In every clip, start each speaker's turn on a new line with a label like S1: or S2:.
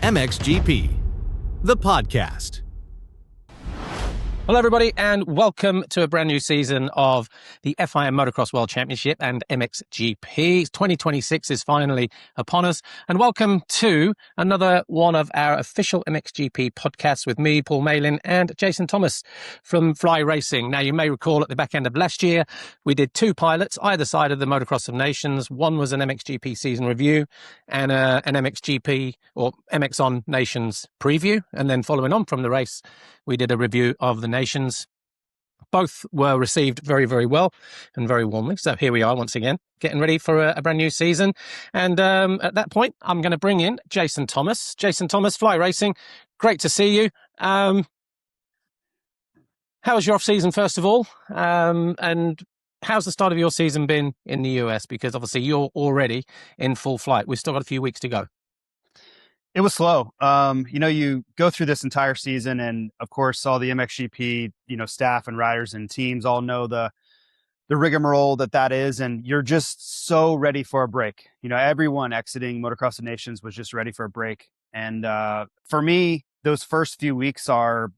S1: MXGP The Podcast.
S2: Hello, everybody, and welcome to a brand new season of the FIM Motocross World Championship and MXGP. 2026 is finally upon us, and welcome to another one of our official MXGP podcasts with me, Paul Malin, and Jason Thomas from Fly Racing. Now, you may recall at the back end of last year, we did two pilots either side of the Motocross of Nations. One was an MXGP season review and an MXGP or MX on Nations preview, and then following on from the race, we did a review of the Nations. Both were received very, very well and very warmly. So here we are once again, getting ready for a brand new season. And at that point, I'm going to bring in Jason Thomas. Jason Thomas, Fly Racing. Great to see you. How was your off season, first of all? And how's the start of your season been in the US? Because obviously you're already in full flight. We've still got a few weeks to go.
S3: It was slow. You go through this entire season and of course all the MXGP, staff and riders and teams all know the rigmarole that is. And you're just so ready for a break. Everyone exiting Motocross of Nations was just ready for a break. And for me, those first few weeks are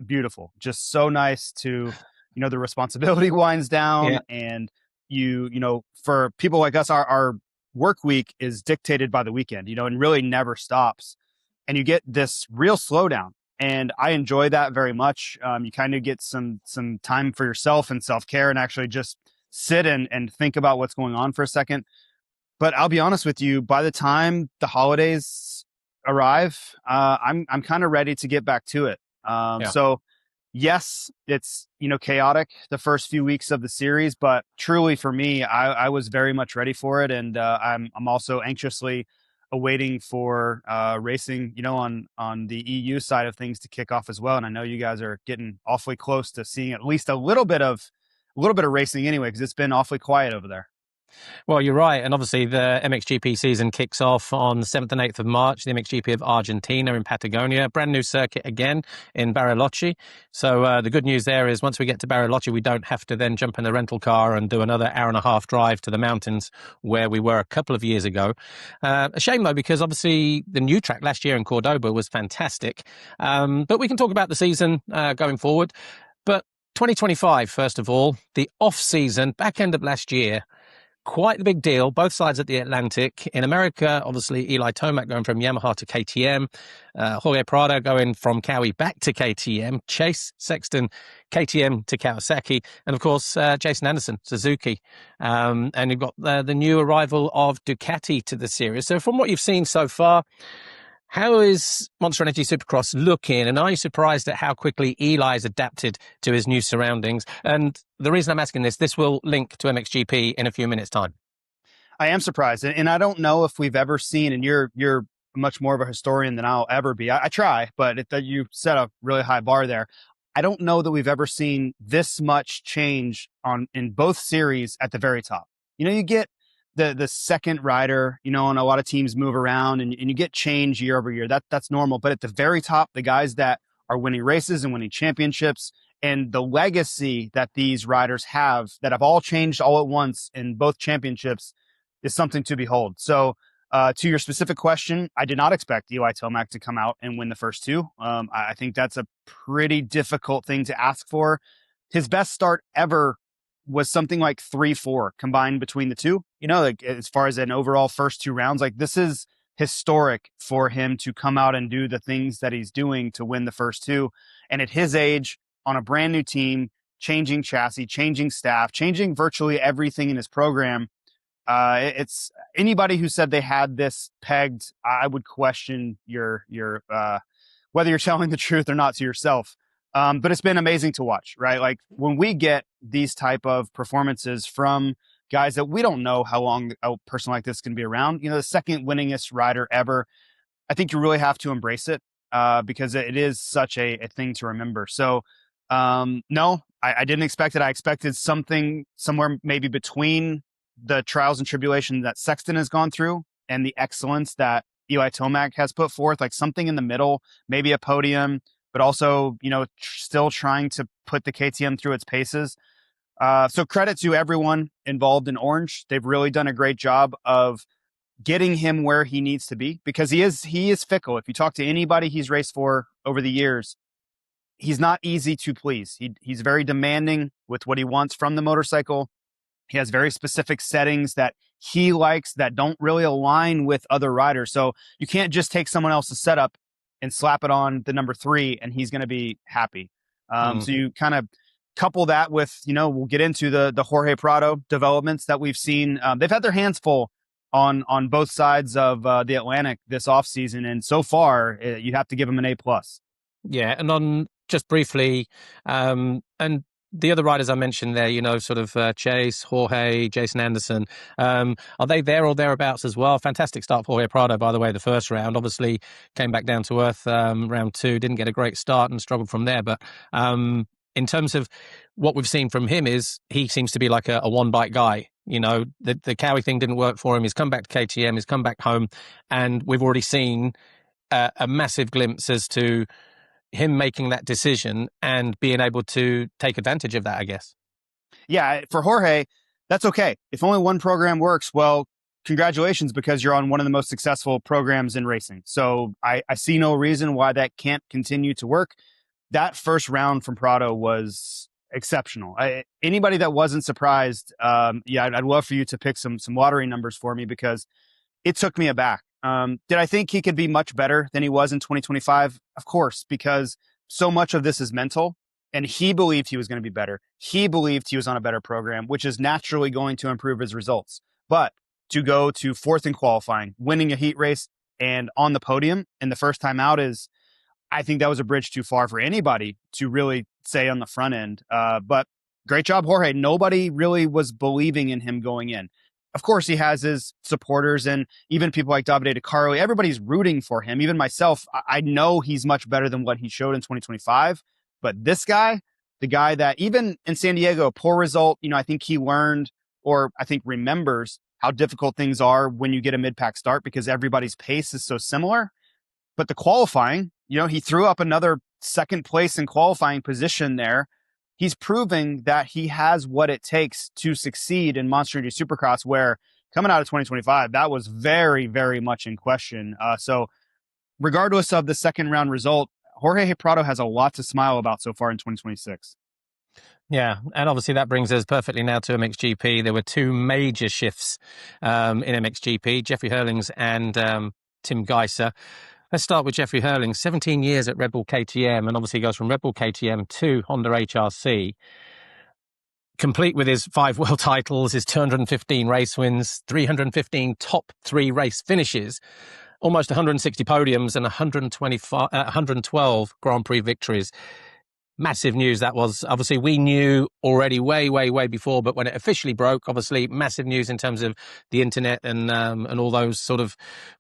S3: beautiful. Just so nice to, the responsibility winds down. Yeah. And for people like us, our work week is dictated by the weekend, and really never stops. And you get this real slowdown. And I enjoy that very much. You kind of get some time for yourself and self-care and actually just sit and think about what's going on for a second. But I'll be honest with you, by the time the holidays arrive, I'm kind of ready to get back to it. So yes, it's, chaotic the first few weeks of the series, but truly for me, I was very much ready for it. And I'm also anxiously awaiting for racing, on the EU side of things to kick off as well. And I know you guys are getting awfully close to seeing at least a little bit of racing anyway, because it's been awfully quiet over there.
S2: Well, you're right. And obviously the MXGP season kicks off on the 7th and 8th of March, the MXGP of Argentina in Patagonia, brand new circuit again in Bariloche. So the good news there is once we get to Bariloche, we don't have to then jump in the rental car and do another hour-and-a-half drive to the mountains where we were a couple of years ago. A shame, though, because obviously the new track last year in Cordoba was fantastic. But we can talk about the season going forward. But 2025, first of all, the off-season, back end of last year, quite the big deal, both sides of the Atlantic. In America, obviously, Eli Tomac going from Yamaha to KTM, Jorge Prado going from Cowie back to KTM, Chase Sexton, KTM to Kawasaki, and of course, Jason Anderson, Suzuki. And you've got the new arrival of Ducati to the series. So from what you've seen so far, how is Monster Energy Supercross looking? And are you surprised at how quickly Eli's adapted to his new surroundings? And the reason I'm asking this will link to MXGP in a few minutes' time.
S3: I am surprised. And I don't know if we've ever seen, and you're much more of a historian than I'll ever be. I try, but you set a really high bar there. I don't know that we've ever seen this much change in both series at the very top. You get the second rider, and a lot of teams move around and you get change year over year. That's normal. But at the very top, the guys that are winning races and winning championships and the legacy that these riders have that have all changed all at once in both championships is something to behold. So to your specific question, I did not expect Eli Tomac to come out and win the first two. I think that's a pretty difficult thing to ask for. His best start ever was something like 3-4 combined between the two, as far as an overall first two rounds. This is historic for him to come out and do the things that he's doing to win the first two. And at his age, on a brand new team, changing chassis, changing staff, changing virtually everything in his program. It's anybody who said they had this pegged, I would question your whether you're telling the truth or not to yourself. But it's been amazing to watch, right? When we get these type of performances from guys that we don't know how long a person like this can be around, the second winningest rider ever, I think you really have to embrace it because it is such a thing to remember. So, no, I didn't expect it. I expected something somewhere maybe between the trials and tribulation that Sexton has gone through and the excellence that Eli Tomac has put forth, something in the middle, maybe a podium, but also, still trying to put the KTM through its paces. So credit to everyone involved in Orange. They've really done a great job of getting him where he needs to be, because he is fickle. If you talk to anybody he's raced for over the years, he's not easy to please. He's very demanding with what he wants from the motorcycle. He has very specific settings that he likes that don't really align with other riders. So you can't just take someone else's setup and slap it on the number 3 and he's going to be happy. So you kind of couple that with, we'll get into the Jorge Prado developments that we've seen. They've had their hands full on both sides of the Atlantic this offseason. And so far, you have to give them an A+.
S2: Yeah. And on just briefly, and the other riders I mentioned there, sort of Chase, Jorge, Jason Anderson, are they there or thereabouts as well? Fantastic start for Jorge Prado, by the way, the first round. Obviously came back down to earth round 2, didn't get a great start and struggled from there. But in terms of what we've seen from him is he seems to be like a one-bike guy. The Cowie thing didn't work for him. He's come back to KTM, he's come back home, and we've already seen a massive glimpse as to him making that decision and being able to take advantage of that, I guess.
S3: Yeah, for Jorge, that's okay. If only one program works, well, congratulations, because you're on one of the most successful programs in racing. So I see no reason why that can't continue to work. That first round from Prado was exceptional. Anybody that wasn't surprised, I'd love for you to pick some lottery numbers for me, because it took me aback. Did I think he could be much better than he was in 2025? Of course, because so much of this is mental, and he believed he was going to be better. He believed he was on a better program, which is naturally going to improve his results. But to go to 4th in qualifying, winning a heat race, and on the podium in the first time out I think that was a bridge too far for anybody to really say on the front end. But great job, Jorge. Nobody really was believing in him going in. Of course, he has his supporters and even people like Davide DiCarlo. Everybody's rooting for him. Even myself, I know he's much better than what he showed in 2025. But this guy, the guy that even in San Diego, poor result, I think he learned, or I think remembers, how difficult things are when you get a mid-pack start, because everybody's pace is so similar. But the qualifying, he threw up another 2nd place in qualifying position there. He's proving that he has what it takes to succeed in Monster Energy Supercross, where coming out of 2025, that was very, very much in question. So regardless of the second round result, Jorge Prado has a lot to smile about so far in 2026.
S2: Yeah, and obviously that brings us perfectly now to MXGP. There were 2 major shifts in MXGP, Jeffrey Hurlings and Tim Geiser. Let's start with Jeffrey Hurlings, 17 years at Red Bull KTM, and obviously goes from Red Bull KTM to Honda HRC. Complete with his 5 world titles, his 215 race wins, 315 top 3 race finishes, almost 160 podiums and 112 Grand Prix victories. Massive news that was. Obviously, we knew already way before, but when it officially broke, obviously, massive news in terms of the internet and all those sort of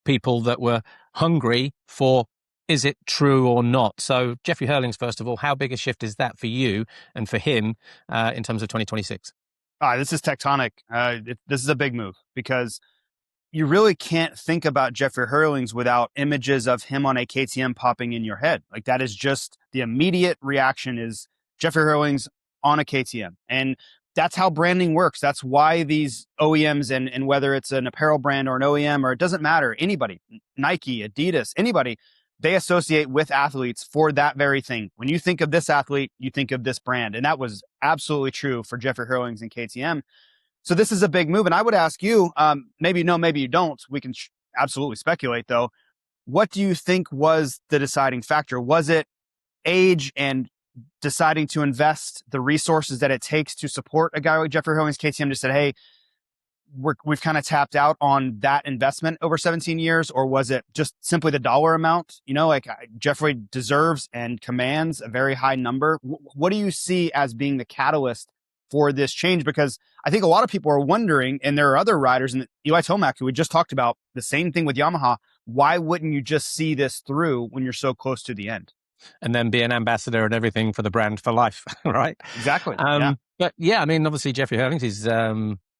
S2: people that were hungry for, is it true or not? So, Jeffrey Hurlings, first of all, how big a shift is that for you and for him in terms of 2026?
S3: This is tectonic. This is a big move, because you really can't think about Jeffrey Hurlings without images of him on a KTM popping in your head. Like, that is just the immediate reaction is Jeffrey Hurlings on a KTM. And that's how branding works. That's why these OEMs, and whether it's an apparel brand or an OEM, or it doesn't matter, anybody, Nike, Adidas, anybody, they associate with athletes for that very thing. When you think of this athlete, you think of this brand. And that was absolutely true for Jeffrey Hurlings and KTM. So this is a big move. And I would ask you, maybe you know, maybe you don't. We can absolutely speculate, though. What do you think was the deciding factor? Was it age and deciding to invest the resources that it takes to support a guy like Jeffrey Hurlings? KTM just said, hey, we've kind of tapped out on that investment over 17 years. Or was it just simply the dollar amount? Jeffrey deserves and commands a very high number. What do you see as being the catalyst for this change? Because I think a lot of people are wondering, and there are other riders, and Eli Tomac, who we just talked about, the same thing with Yamaha. Why wouldn't you just see this through when you're so close to the end?
S2: And then be an ambassador and everything for the brand for life, right?
S3: Exactly.
S2: But yeah, I mean, obviously Jeffrey Hurlings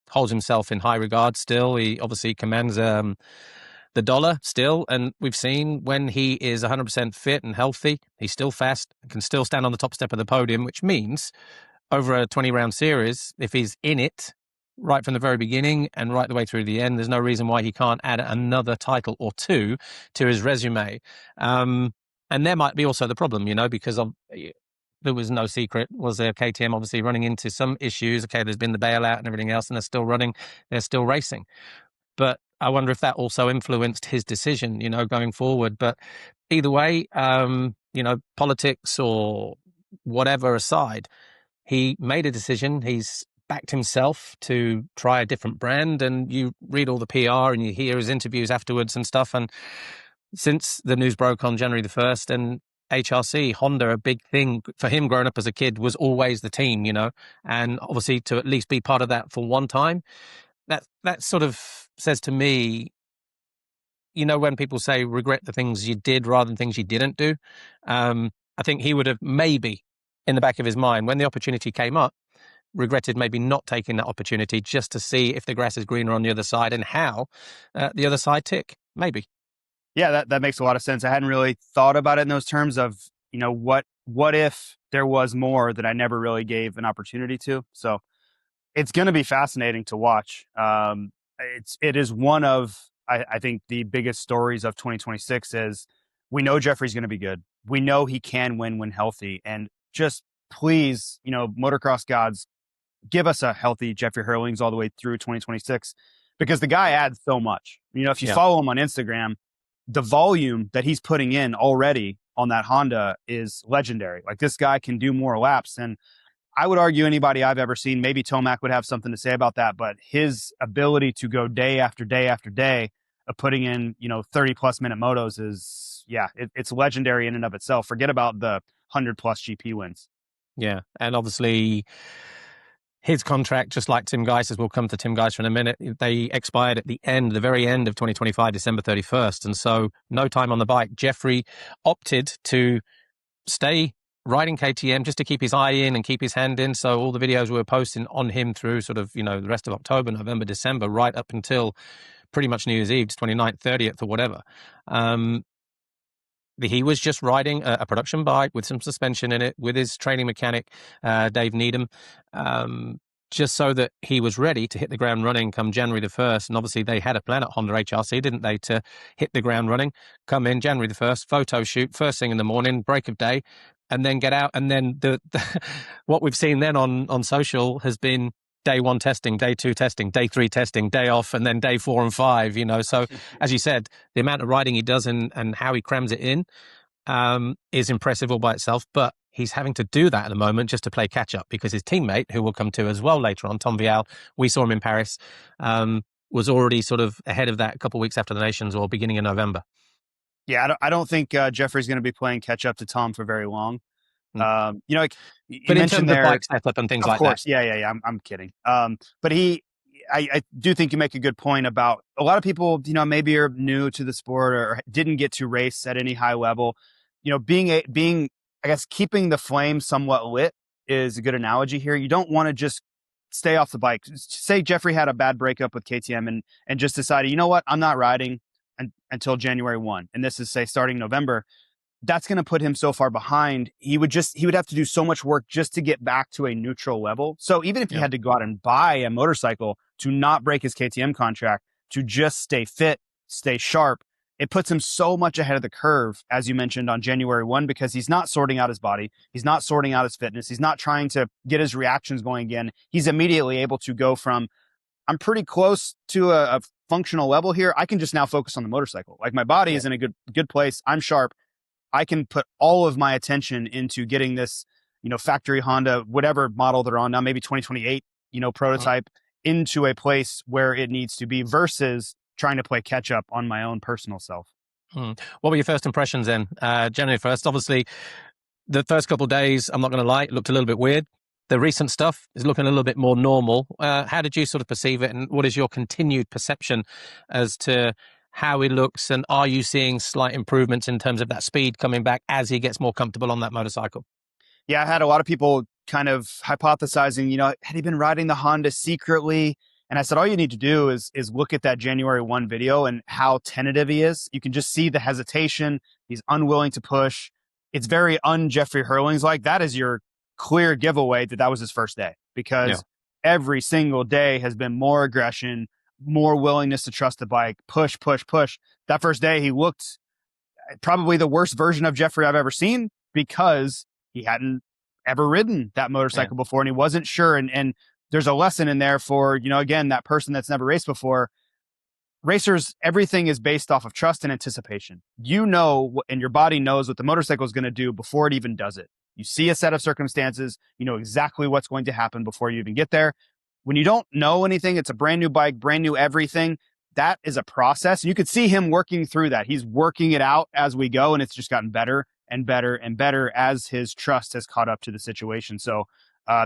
S2: holds himself in high regard still. He obviously commands the dollar still. And we've seen when he is 100% fit and healthy, he's still fast and can still stand on the top step of the podium, which means over a 20-round series, if he's in it, right from the very beginning and right the way through the end. There's no reason why he can't add another title or two to his resume. And there might be also the problem, because there was no secret, was there? KTM obviously running into some issues. Okay, there's been the bailout and everything else, and they're still running, they're still racing. But I wonder if that also influenced his decision, going forward. But either way, politics or whatever aside, he made a decision. He's backed himself to try a different brand, and you read all the PR and you hear his interviews afterwards and stuff. And since the news broke on January the 1st, and HRC, Honda, a big thing for him growing up as a kid was always the team, and obviously to at least be part of that for one time, that sort of says to me, when people say regret the things you did rather than things you didn't do, I think he would have maybe in the back of his mind when the opportunity came up, regretted maybe not taking that opportunity just to see if the grass is greener on the other side and how the other side tick, maybe.
S3: Yeah, that makes a lot of sense. I hadn't really thought about it in those terms of, what if there was more that I never really gave an opportunity to. So it's going to be fascinating to watch. It is one of, I think, the biggest stories of 2026 is we know Jeffrey's going to be good. We know he can win when healthy. And just please, motocross gods, give us a healthy Jeffrey Hurlings all the way through 2026, because the guy adds so much. If you follow him on Instagram, the volume that he's putting in already on that Honda is legendary. Like, this guy can do more laps. And I would argue anybody I've ever seen, maybe Tomac would have something to say about that, but his ability to go day after day after day of putting in, 30 plus minute motos is, it's legendary in and of itself. Forget about the 100 plus GP wins.
S2: Yeah. And obviously his contract, just like Tim Geiss's, we'll come to Tim Geiss in a minute, they expired at the very end of 2025, December 31st. And so no time on the bike. Jeffrey opted to stay riding KTM just to keep his eye in and keep his hand in. So all the videos we were posting on him through sort of, the rest of October, November, December, right up until pretty much New Year's Eve, 29th, 30th or whatever. He was just riding a production bike with some suspension in it with his training mechanic, Dave Needham, just so that he was ready to hit the ground running come January the 1st. And obviously they had a plan at Honda HRC, didn't they, to hit the ground running, come in January the 1st, photo shoot, first thing in the morning, break of day, and then get out. And then what we've seen then on social has been day 1 testing, day 2 testing, day 3 testing, day off, and then day 4 and 5, So as you said, the amount of riding he does and how he crams it in is impressive all by itself. But he's having to do that at the moment just to play catch up, because his teammate, who we'll come to as well later on, Tom Vial, we saw him in Paris, was already sort of ahead of that a couple of weeks after the Nations or beginning of November.
S3: Yeah, I don't think Jeffrey's going to be playing catch up to Tom for very long. Like you
S2: but
S3: mentioned
S2: in terms
S3: there,
S2: of bike setup and things
S3: of
S2: like
S3: course,
S2: that.
S3: Yeah. I'm kidding. But I do think you make a good point about a lot of people, maybe are new to the sport or didn't get to race at any high level. Being, I guess, keeping the flame somewhat lit is a good analogy here. You don't want to just stay off the bike. Say Jeffrey had a bad breakup with KTM and just decided, you know what, I'm not riding until January 1. And this is, say, starting November. That's going to put him so far behind. He would have to do so much work just to get back to a neutral level. So even if he had to go out and buy a motorcycle to not break his KTM contract, to just stay fit, stay sharp, it puts him so much ahead of the curve, as you mentioned, on January 1, because he's not sorting out his body. He's not sorting out his fitness. He's not trying to get his reactions going again. He's immediately able to go from, I'm pretty close to a functional level here. I can just now focus on the motorcycle. Like, my body is in a good place. I'm sharp. I can put all of my attention into getting this, factory Honda, whatever model they're on now, maybe 2028, prototype, into a place where it needs to be, versus trying to play catch up on my own personal self.
S2: What were your first impressions then? January 1st, obviously, the first couple of days, I'm not going to lie, it looked a little bit weird. The recent stuff is looking a little bit more normal. How did you sort of perceive it, and what is your continued perception as to how he looks, and are you seeing slight improvements in terms of that speed coming back as he gets more comfortable on that motorcycle?
S3: Yeah, I had a lot of people kind of hypothesizing, had he been riding the Honda secretly? And I said, all you need to do is look at that January 1 video and how tentative he is. You can just see the hesitation. He's unwilling to push. It's very un-Jeffrey Hurlings like. That is your clear giveaway that was his first day, because every single day has been more aggression, more willingness to trust the bike, push, push, push. That first day, he looked probably the worst version of Jeffrey I've ever seen because he hadn't ever ridden that motorcycle before and he wasn't sure. And there's a lesson in there for, again, that person that's never raced before. Racers, everything is based off of trust and anticipation. And your body knows what the motorcycle is going to do before it even does it. You see a set of circumstances, you know exactly what's going to happen before you even get there. When you don't know anything, it's a brand new bike, brand new everything. That is a process. And you could see him working through that. He's working it out as we go, and it's just gotten better and better and better as his trust has caught up to the situation. So, I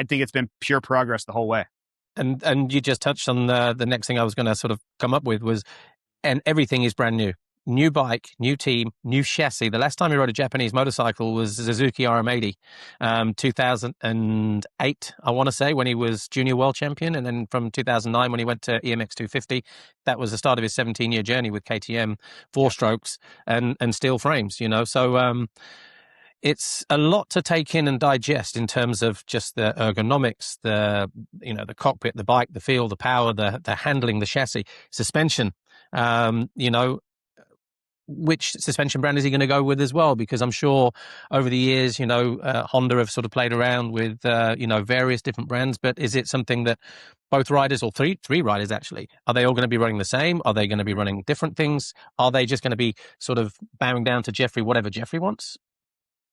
S3: think it's been pure progress the whole way.
S2: And you just touched on the next thing I was going to sort of come up with was, and everything is brand new. New bike, new team, new chassis. The last time he rode a Japanese motorcycle was Suzuki RM80, 2008, I want to say, when he was junior world champion. And then from 2009, when he went to EMX 250, that was the start of his 17-year journey with KTM, four strokes and steel frames, So it's a lot to take in and digest in terms of just the ergonomics, the cockpit, the bike, the feel, the power, the handling, the chassis, suspension, which suspension brand is he going to go with as well? Because I'm sure over the years, Honda have sort of played around with, various different brands, but is it something that both riders, or three riders actually, are they all going to be running the same? Are they going to be running different things? Are they just going to be sort of bowing down to Jeffrey, whatever Jeffrey wants?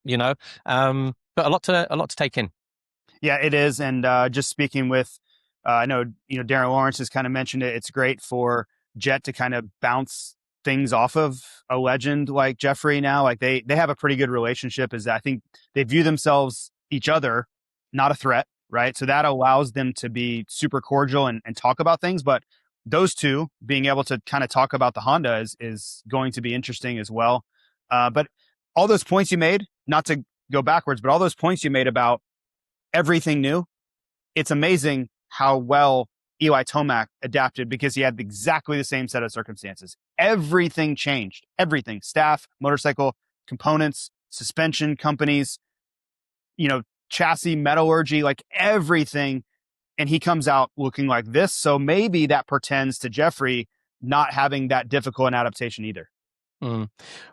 S2: But a lot to take in.
S3: Yeah, it is. And just speaking with, I know, Darren Lawrence has kind of mentioned it. It's great for Jet to kind of bounce things off of a legend like Jeffrey now. Like they have a pretty good relationship, is that I think they view themselves, each other, not a threat, right? So that allows them to be super cordial and talk about things. But those two being able to kind of talk about the Honda is going to be interesting as well. But all those points you made, not to go backwards, but all those points you made about everything new, it's amazing how well Eli Tomac adapted because he had exactly the same set of circumstances. Everything changed. Everything. Staff, motorcycle, components, suspension companies, chassis, metallurgy, like everything. And he comes out looking like this. So maybe that portends to Jeffrey not having that difficult an adaptation either.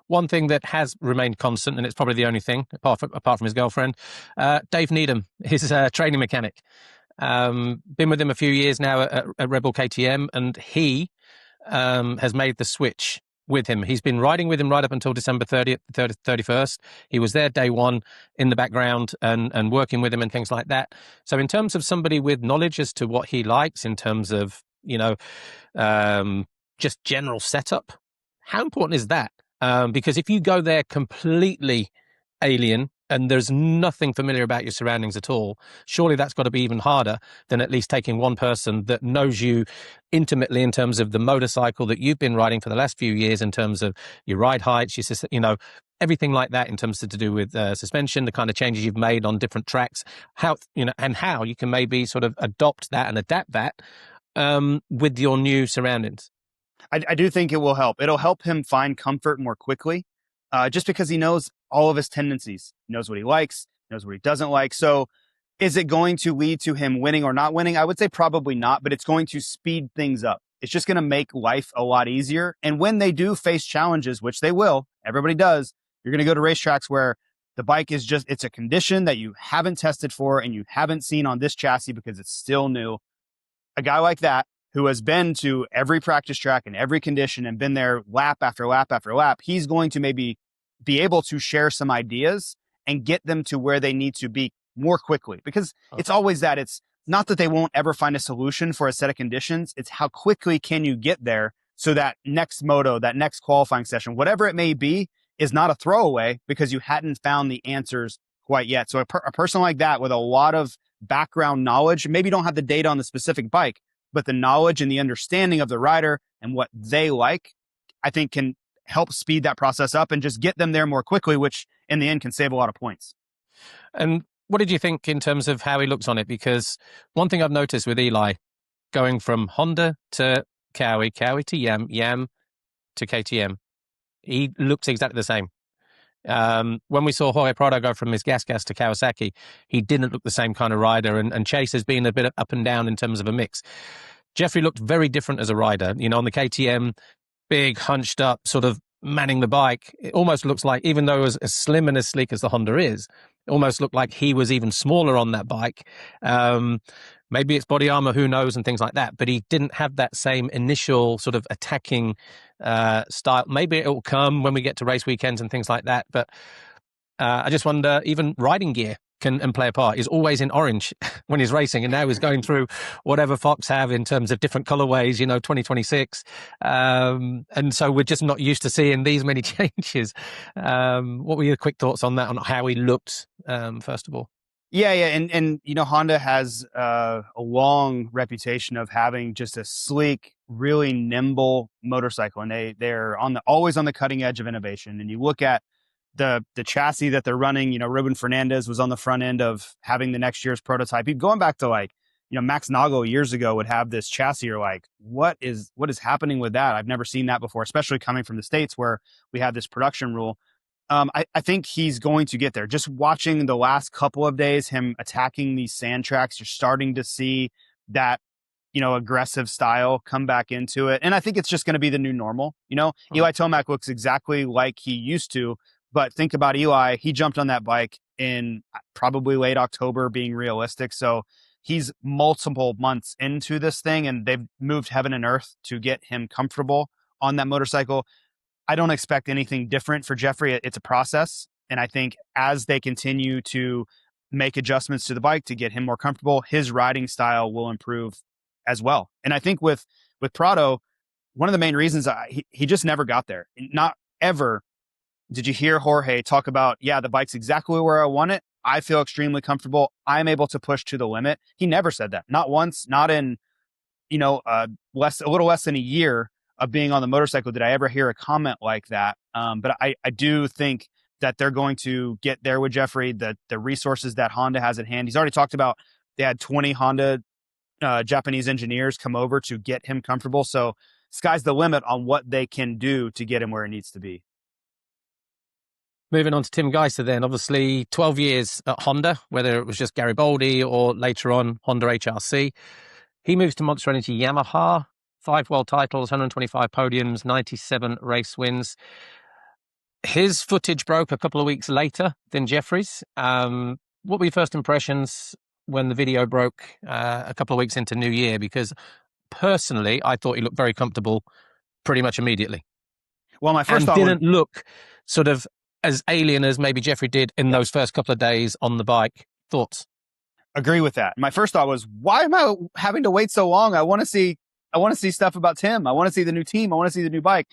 S2: One thing that has remained constant, and it's probably the only thing, apart from his girlfriend, Dave Needham, his training mechanic. Been with him a few years now at Red Bull KTM, and he has made the switch with him. He's been riding with him right up until December 31st. He was there day one in the background and working with him and things like that. So in terms of somebody with knowledge as to what he likes in terms of, just general setup, how important is that? Because if you go there completely alien and there's nothing familiar about your surroundings at all, surely that's got to be even harder than at least taking one person that knows you intimately in terms of the motorcycle that you've been riding for the last few years, in terms of your ride heights, everything like that in terms of to do with suspension, the kind of changes you've made on different tracks, how you can maybe sort of adopt that and adapt that with your new surroundings.
S3: I do think it will help. It'll help him find comfort more quickly, just because he knows all of his tendencies. He knows what he likes, knows what he doesn't like. So is it going to lead to him winning or not winning? I would say probably not, but it's going to speed things up. It's just going to make life a lot easier. And when they do face challenges, which they will, everybody does, you're going to go to racetracks where the bike is it's a condition that you haven't tested for and you haven't seen on this chassis because it's still new. A guy like that, who has been to every practice track and every condition and been there lap after lap after lap, he's going to maybe be able to share some ideas and get them to where they need to be more quickly. Because it's always that. It's not that they won't ever find a solution for a set of conditions. It's how quickly can you get there so that next moto, that next qualifying session, whatever it may be, is not a throwaway because you hadn't found the answers quite yet. So a person like that with a lot of background knowledge, maybe don't have the data on the specific bike, but the knowledge and the understanding of the rider and what they like, I think can help speed that process up and just get them there more quickly, which in the end can save a lot of points.
S2: And what did you think in terms of how he looks on it? Because one thing I've noticed with Eli, going from Honda to Cowie to Yam to KTM, he looks exactly the same. When we saw Jorge Prado go from his gas to Kawasaki, he didn't look the same kind of rider, and Chase has been a bit up and down in terms of a mix. Jeffrey looked very different as a rider. On the KTM, big, hunched up, sort of manning the bike. It almost looks like, even though as slim and as sleek as the Honda is, it almost looked like he was even smaller on that bike. Maybe it's body armor, who knows, and things like that. But he didn't have that same initial sort of attacking style. Maybe it will come when we get to race weekends and things like that. But I just wonder, even riding gear can play a part. He's always in orange when he's racing, and now he's going through whatever Fox have in terms of different colorways, 2026. And so we're just not used to seeing these many changes. What were your quick thoughts on that, on how he looked, first of all?
S3: Yeah. And Honda has a long reputation of having just a sleek, really nimble motorcycle, and they're always on the cutting edge of innovation. And you look at the chassis that they're running, Ruben Fernandez was on the front end of having the next year's prototype. Going back to Max Nago years ago would have this chassis. You're like, what is happening with that? I've never seen that before, especially coming from the States where we have this production rule. I think he's going to get there. Just watching the last couple of days, him attacking these sand tracks, you're starting to see that, aggressive style come back into it. And I think it's just going to be the new normal. Eli Tomac looks exactly like he used to, but think about Eli. He jumped on that bike in probably late October, being realistic. So he's multiple months into this thing, and they've moved heaven and earth to get him comfortable on that motorcycle. I don't expect anything different for Jeffrey. It's a process. And I think as they continue to make adjustments to the bike to get him more comfortable, his riding style will improve as well. And I think with Prado, one of the main reasons he just never got there. Not ever did you hear Jorge talk about, the bike's exactly where I want it. I feel extremely comfortable. I'm able to push to the limit. He never said that. Not once, not in, a little less than a year of being on the motorcycle did I ever hear a comment like that. But I do think that they're going to get there with Jeffrey, the resources that Honda has at hand. He's already talked about they had 20 Honda Japanese engineers come over to get him comfortable. So sky's the limit on what they can do to get him where he needs to be.
S2: Moving on to Tim Geiser then, obviously 12 years at Honda, whether it was just Garibaldi or later on Honda HRC. He moves to Monster Energy Yamaha. 5 world titles, 125 podiums, 97 race wins. His footage broke a couple of weeks later than Jeffrey's. What were your first impressions when the video broke a couple of weeks into New Year? Because personally, I thought he looked very comfortable pretty much immediately.
S3: Well, my first thought
S2: didn't look sort of as alien as maybe Jeffrey did in those first couple of days on the bike. Thoughts?
S3: Agree with that. My first thought was, why am I having to wait so long? I want to see stuff about Tim. I want to see the new team. I want to see the new bike.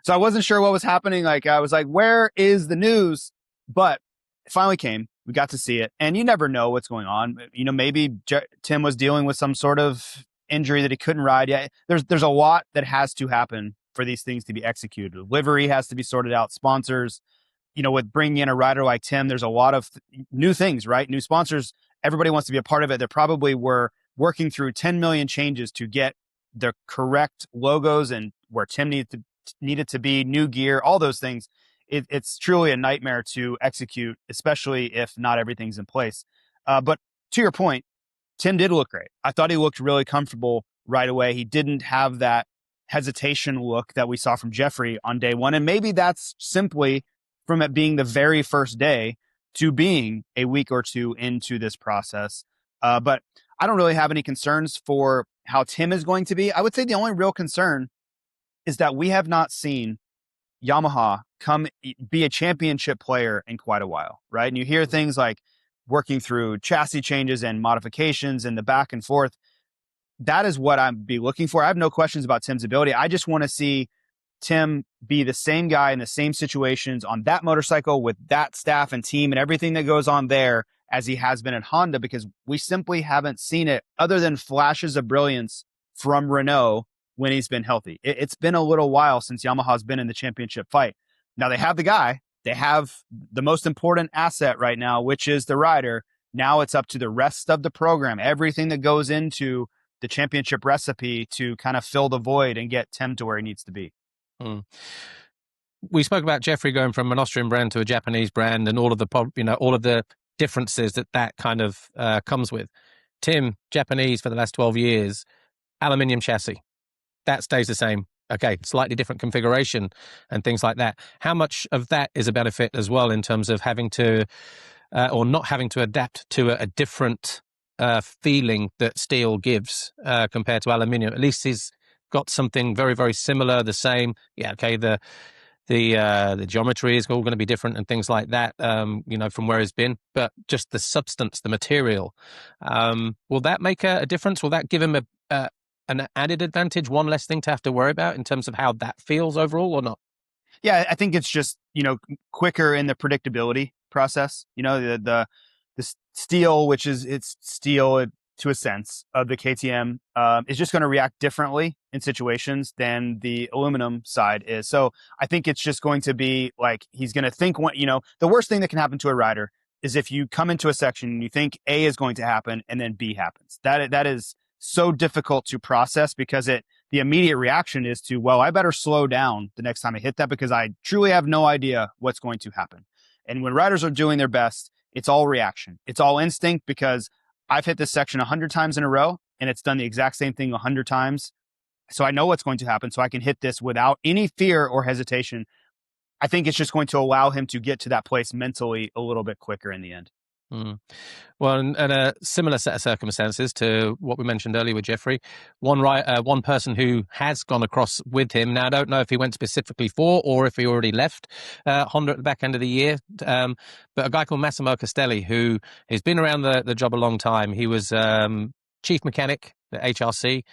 S3: So I wasn't sure what was happening. I was like, where is the news? But it finally came. We got to see it. And you never know what's going on. Maybe Tim was dealing with some sort of injury that he couldn't ride. Yeah, there's a lot that has to happen for these things to be executed. Livery has to be sorted out. Sponsors, with bringing in a rider like Tim, there's a lot of new things, right? New sponsors. Everybody wants to be a part of it. They probably were working through 10 million changes to get the correct logos and where Tim needed to be, new gear, all those things. It's truly a nightmare to execute, especially if not everything's in place. But to your point, Tim did look great. I thought he looked really comfortable right away. He didn't have that hesitation look that we saw from Jeffrey on day one. And maybe that's simply from it being the very first day to being a week or two into this process. But I don't really have any concerns for how Tim is going to be. I would say the only real concern is that we have not seen Yamaha be a championship player in quite a while, right? And you hear things like working through chassis changes and modifications and the back and forth. That is what I'd be looking for. I have no questions about Tim's ability. I just want to see Tim be the same guy in the same situations on that motorcycle with that staff and team and everything that goes on there as he has been at Honda, because we simply haven't seen it other than flashes of brilliance from Renault when he's been healthy. It's been a little while since Yamaha's been in the championship fight. Now they have the guy, they have the most important asset right now, which is the rider. Now it's up to the rest of the program, everything that goes into the championship recipe to kind of fill the void and get Tim to where he needs to be.
S2: we spoke about Jeffrey going from an Austrian brand to a Japanese brand and all of the differences that kind of comes with. Tim, Japanese for the last 12 years, aluminium chassis. That stays the same. Okay, slightly different configuration and things like that. How much of that is a benefit as well in terms of having to, or not having to adapt to a different feeling that steel gives compared to aluminium? At least he's got something very, very similar, the same. Yeah, okay, the geometry is all going to be different and things like that, from where he's been. But just the substance, the material, will that make a difference? Will that give him an added advantage, one less thing to have to worry about in terms of how that feels overall, or not?
S3: Yeah, I think it's just, quicker in the predictability process. The steel, which is it's steel to a sense of the KTM, is just going to react differently in situations than the aluminum side is. So I think it's just going to be like, he's going to think, the worst thing that can happen to a rider is if you come into a section and you think A is going to happen and then B happens. That is so difficult to process, because the immediate reaction is to, well, I better slow down the next time I hit that, because I truly have no idea what's going to happen. And when riders are doing their best, it's all reaction. It's all instinct, because I've hit this section 100 times in a row and it's done the exact same thing 100 times. So I know what's going to happen. So I can hit this without any fear or hesitation. I think it's just going to allow him to get to that place mentally a little bit quicker in the end.
S2: Well, and a similar set of circumstances to what we mentioned earlier with Jeffrey, one person who has gone across with him. Now, I don't know if he went specifically for or if he already left Honda at the back end of the year, but a guy called Massimo Castelli, who has been around the job a long time. He was chief mechanic at HRC,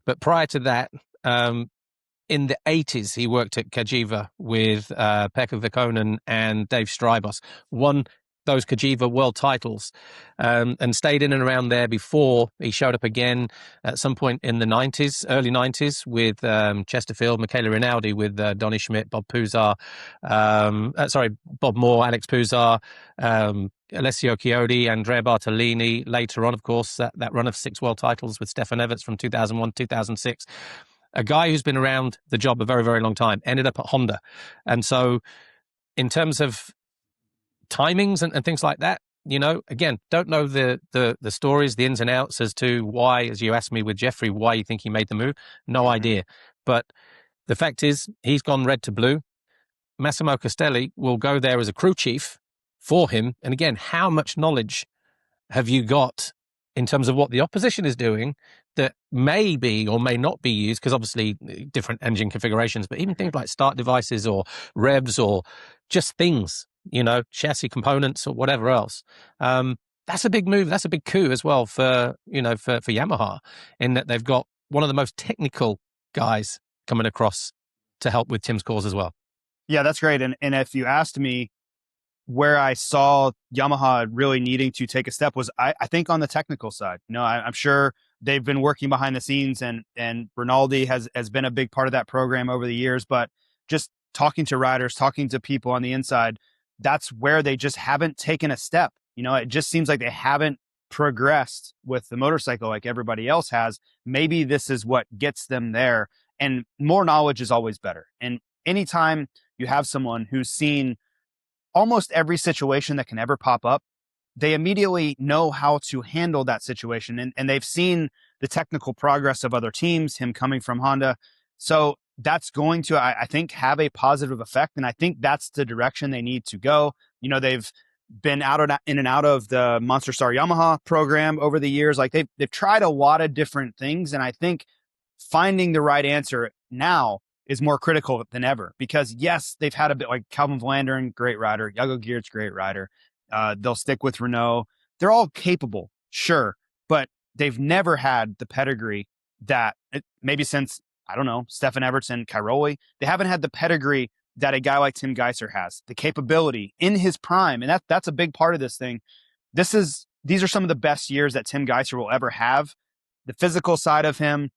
S2: but prior to that, in the 80s, he worked at Cagiva with Pekka Vikkonen and Dave Strybos. Won those Cagiva world titles, and stayed in and around there before he showed up again at some point in the 90s, early 90s, with Chesterfield, Michele Rinaldi, with Donny Schmidt, Bob Moore, Alex Puzar, Alessio Chiodi, Andrea Bartolini. Later on, of course, that run of 6 world titles with Stefan Everts from 2001, 2006. A guy who's been around the job a very, very long time, ended up at Honda. And so in terms of timings and things like that, again, don't know the stories, the ins and outs as to why, as you asked me with Jeffrey, why you think he made the move. No idea. But the fact is, he's gone red to blue. Massimo Castelli will go there as a crew chief for him. And again, how much knowledge have you got in terms of what the opposition is doing that may be or may not be used? Because obviously different engine configurations, but even things like start devices or revs or just things, chassis components or whatever else. That's a big move. That's a big coup as well for Yamaha, in that they've got one of the most technical guys coming across to help with Tim's cause as well. Yeah,
S3: that's great. And if you asked me where I saw Yamaha really needing to take a step, was I think on the technical side. I'm sure they've been working behind the scenes, and Rinaldi has been a big part of that program over the years, but just talking to riders, talking to people on the inside, that's where they just haven't taken a step. It just seems like they haven't progressed with the motorcycle like everybody else has. Maybe this is what gets them there. And more knowledge is always better. And anytime you have someone who's seen almost every situation that can ever pop up, they immediately know how to handle that situation. And they've seen the technical progress of other teams, him coming from Honda. So that's going to, I think, have a positive effect. And I think that's the direction they need to go. They've been in and out of the Monster Star Yamaha program over the years. Like they've tried a lot of different things. And I think finding the right answer now is more critical than ever, because yes, they've had a bit like Calvin Vlanderen, great rider. Jago Geertz, great rider. They'll stick with Renault. They're all capable, sure, but they've never had the pedigree that maybe since, I don't know, Stefan Everts and Cairoli, they haven't had the pedigree that a guy like Tim Geiser has, the capability in his prime. And that's a big part of this thing. These are some of the best years that Tim Geiser will ever have. The physical side of him,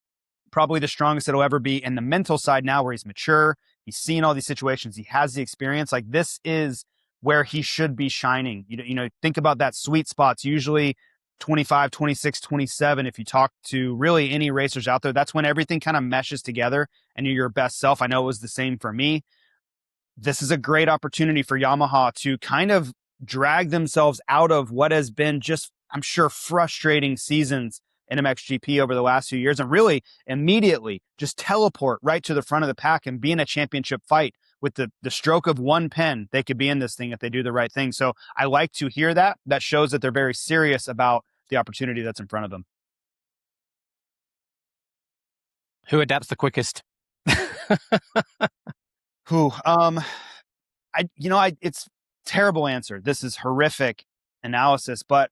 S3: probably the strongest it'll ever be. And the mental side now, where he's mature, he's seen all these situations, he has the experience. Like, this is where he should be shining. Think about that sweet spots, usually 25, 26, 27. If you talk to really any racers out there, that's when everything kind of meshes together and you're your best self. I know it was the same for me. this is a great opportunity for Yamaha to kind of drag themselves out of what has been just, I'm sure, frustrating seasons in MXGP over the last few years, and really immediately just teleport right to the front of the pack and be in a championship fight with the stroke of one pen. They could be in this thing if they do the right thing. So I like to hear that. That shows that they're very serious about the opportunity that's in front of them.
S2: Who adapts the quickest?
S3: Who? It's terrible answer. This is horrific analysis, but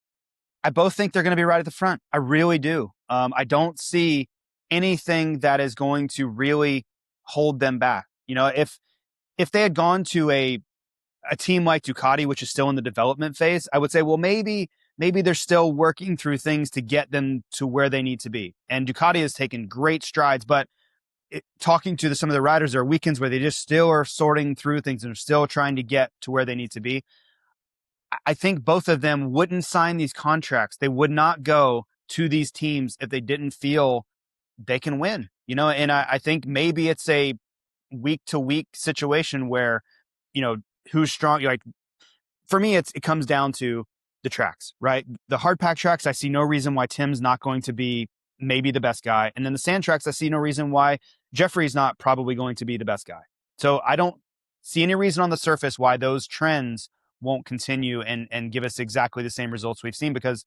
S3: I both think they're going to be right at the front. I really do. I don't see anything that is going to really hold them back. If they had gone to a team like Ducati, which is still in the development phase, I would say, well, maybe they're still working through things to get them to where they need to be. And Ducati has taken great strides, but talking to some of the riders, there are weekends where they just still are sorting through things and are still trying to get to where they need to be. I think both of them wouldn't sign these contracts. They would not go to these teams if they didn't feel they can win, and I think maybe it's a week to week situation where, who's strong. Like for me, it comes down to the tracks, right? The hard pack tracks, I see no reason why Tim's not going to be maybe the best guy. And then the sand tracks, I see no reason why Jeffrey's not probably going to be the best guy. So I don't see any reason on the surface why those trends won't continue and give us exactly the same results we've seen, because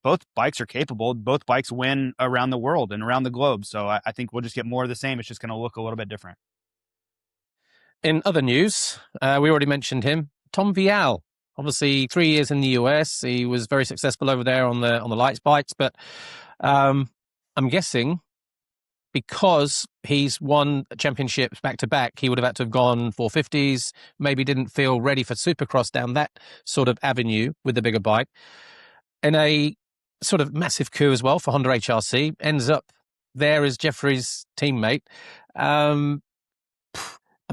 S3: both bikes are capable. Both bikes win around the world and around the globe. So I think we'll just get more of the same. It's just going to look a little bit different.
S2: In other news, we already mentioned him, Tom Vial. Obviously, 3 years in the US. He was very successful over there on the lights bikes, but I'm guessing because he's won championships back to back, he would have had to have gone 450s, maybe didn't feel ready for Supercross down that sort of avenue with the bigger bike. And a sort of massive coup as well for Honda HRC, ends up there as Jeffrey's teammate. I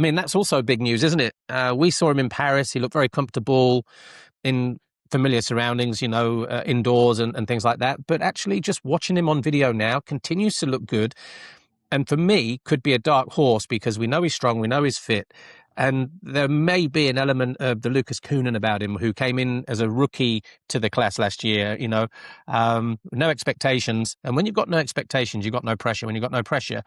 S2: mean, that's also big news, isn't it? We saw him in Paris. He looked very comfortable in familiar surroundings, indoors and things like that. But actually just watching him on video now continues to look good. And for me, could be a dark horse because we know he's strong, we know he's fit. And there may be an element of the Lucas Coonan about him, who came in as a rookie to the class last year, no expectations. And when you've got no expectations, you've got no pressure. When you've got no pressure,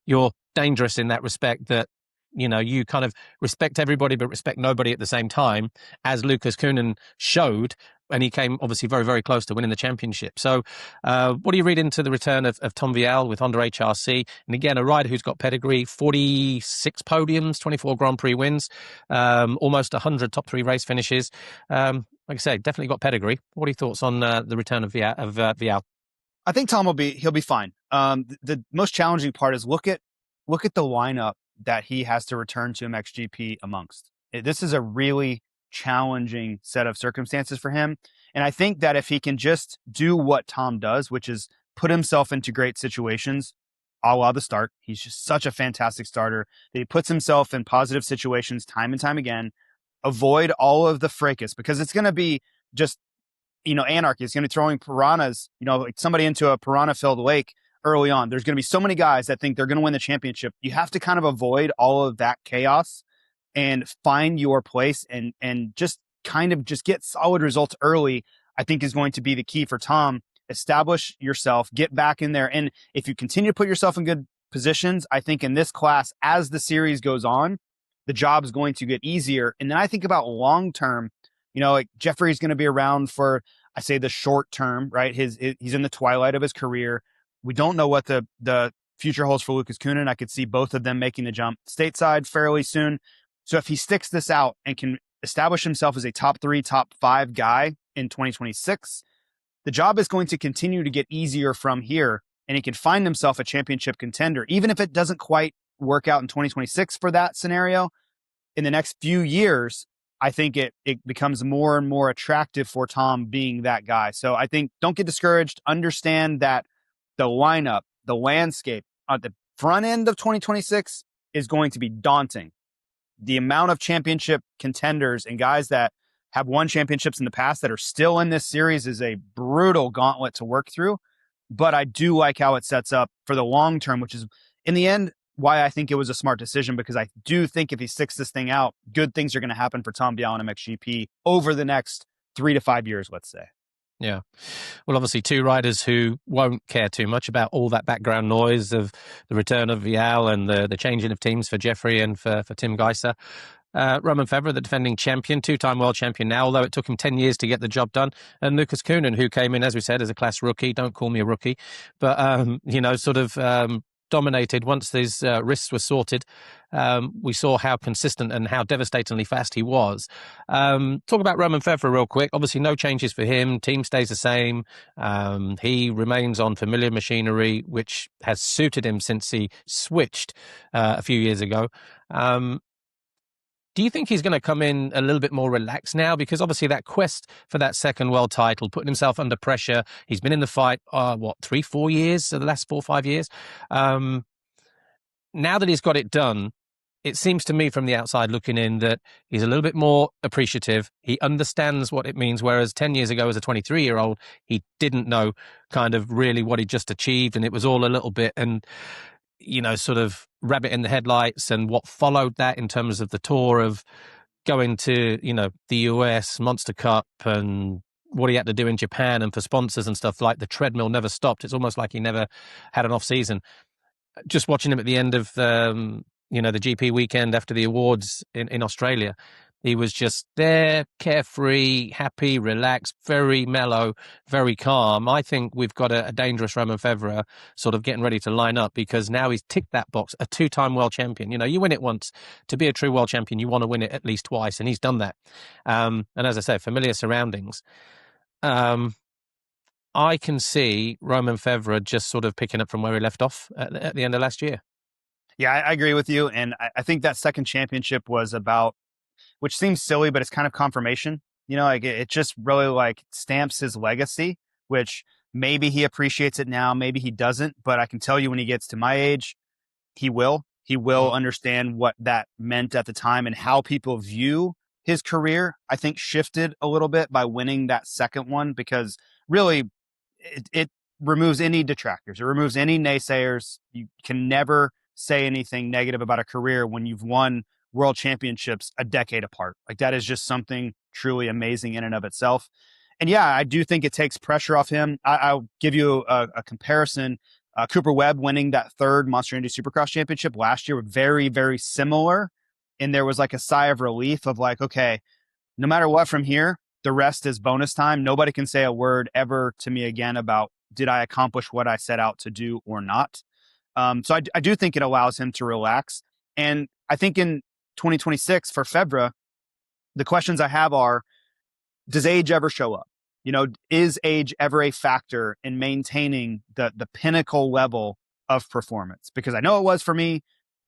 S2: you're dangerous in that respect that, you kind of respect everybody, but respect nobody at the same time, as Lucas Coonan showed. And he came obviously very, very close to winning the championship. So what do you read into the return of Tom Vial with Honda HRC? And again, a rider who's got pedigree, 46 podiums, 24 Grand Prix wins, almost 100 top 3 race finishes. Like I say, definitely got pedigree. What are your thoughts on the return of Vial?
S3: I think Tom he'll be fine. The most challenging part is look at the lineup that he has to return to MXGP amongst. This is a really challenging set of circumstances for him. And I think that if he can just do what Tom does, which is put himself into great situations, a la the start, he's just such a fantastic starter that he puts himself in positive situations time and time again, avoid all of the fracas, because it's going to be just, anarchy. It's going to be throwing piranhas, like somebody into a piranha-filled lake early on. There's going to be so many guys that think they're going to win the championship. You have to kind of avoid all of that chaos and find your place and just kind of just get solid results early, I think is going to be the key for Tom. Establish yourself, get back in there. And if you continue to put yourself in good positions, I think in this class, as the series goes on, the job is going to get easier. And then I think about long-term, like Jeffrey's going to be around for, I say, the short term, right? He's in the twilight of his career. We don't know what the future holds for Lucas Coonan. I could see both of them making the jump stateside fairly soon. So if he sticks this out and can establish himself as a top 3, top 5 guy in 2026, the job is going to continue to get easier from here, and he can find himself a championship contender. Even if it doesn't quite work out in 2026 for that scenario, in the next few years, I think it becomes more and more attractive for Tom being that guy. So I think don't get discouraged. Understand that the lineup, the landscape at the front end of 2026 is going to be daunting. The amount of championship contenders and guys that have won championships in the past that are still in this series is a brutal gauntlet to work through. But I do like how it sets up for the long term, which is in the end why I think it was a smart decision, because I do think if he sticks this thing out, good things are going to happen for Tom Bial and MXGP over the next 3 to 5 years, let's say.
S2: Yeah. Well, obviously, two riders who won't care too much about all that background noise of the return of Vial and the changing of teams for Jeffrey and for Tim Geiser. Roman Federer, the defending champion, two-time world champion now, although it took him 10 years to get the job done. And Lucas Kuhnen, who came in, as we said, as a class rookie. Don't call me a rookie. But, dominated once these wrists were sorted. We saw how consistent and how devastatingly fast he was. Talk about Roman Federer real quick. Obviously, no changes for him. Team stays the same. He remains on familiar machinery, which has suited him since he switched a few years ago. Do you think he's going to come in a little bit more relaxed now? Because obviously that quest for that second world title, putting himself under pressure, he's been in the fight, 3-4 years, so the last 4 or 5 years. Now that he's got it done, it seems to me from the outside looking in that he's a little bit more appreciative. He understands what it means, whereas 10 years ago as a 23-year-old, he didn't know kind of really what he just achieved, and it was all a little bit, and sort of rabbit in the headlights, and what followed that in terms of the tour of going to, the US Monster Cup and what he had to do in Japan and for sponsors and stuff. Like the treadmill never stopped. It's almost like he never had an off season. Just watching him at the end of, the GP weekend after the awards in Australia, he was just there, carefree, happy, relaxed, very mellow, very calm. I think we've got a dangerous Roman Federer sort of getting ready to line up, because now he's ticked that box, a two-time world champion. You win it once. To be a true world champion, you want to win it at least twice, and he's done that. And as I say, familiar surroundings. I can see Roman Federer just sort of picking up from where he left off at the end of last year.
S3: Yeah, I agree with you. And I think that second championship was about, which seems silly, but it's kind of confirmation. It just really stamps his legacy, which maybe he appreciates it now, maybe he doesn't. But I can tell you when he gets to my age, he will. He will understand what that meant at the time, and how people view his career, I think, shifted a little bit by winning that second one, because really it removes any detractors. It removes any naysayers. You can never say anything negative about a career when you've won world championships a decade apart. That is just something truly amazing in and of itself. And yeah, I do think it takes pressure off him. I'll give you a comparison. Cooper Webb winning that third Monster Energy Supercross championship last year were very, very similar. And there was a sigh of relief of okay, no matter what from here, the rest is bonus time. Nobody can say a word ever to me again about, did I accomplish what I set out to do or not? So I do think it allows him to relax. And I think in 2026 for Federer, the questions I have are, does age ever show up? Is age ever a factor in maintaining the pinnacle level of performance? Because I know it was for me,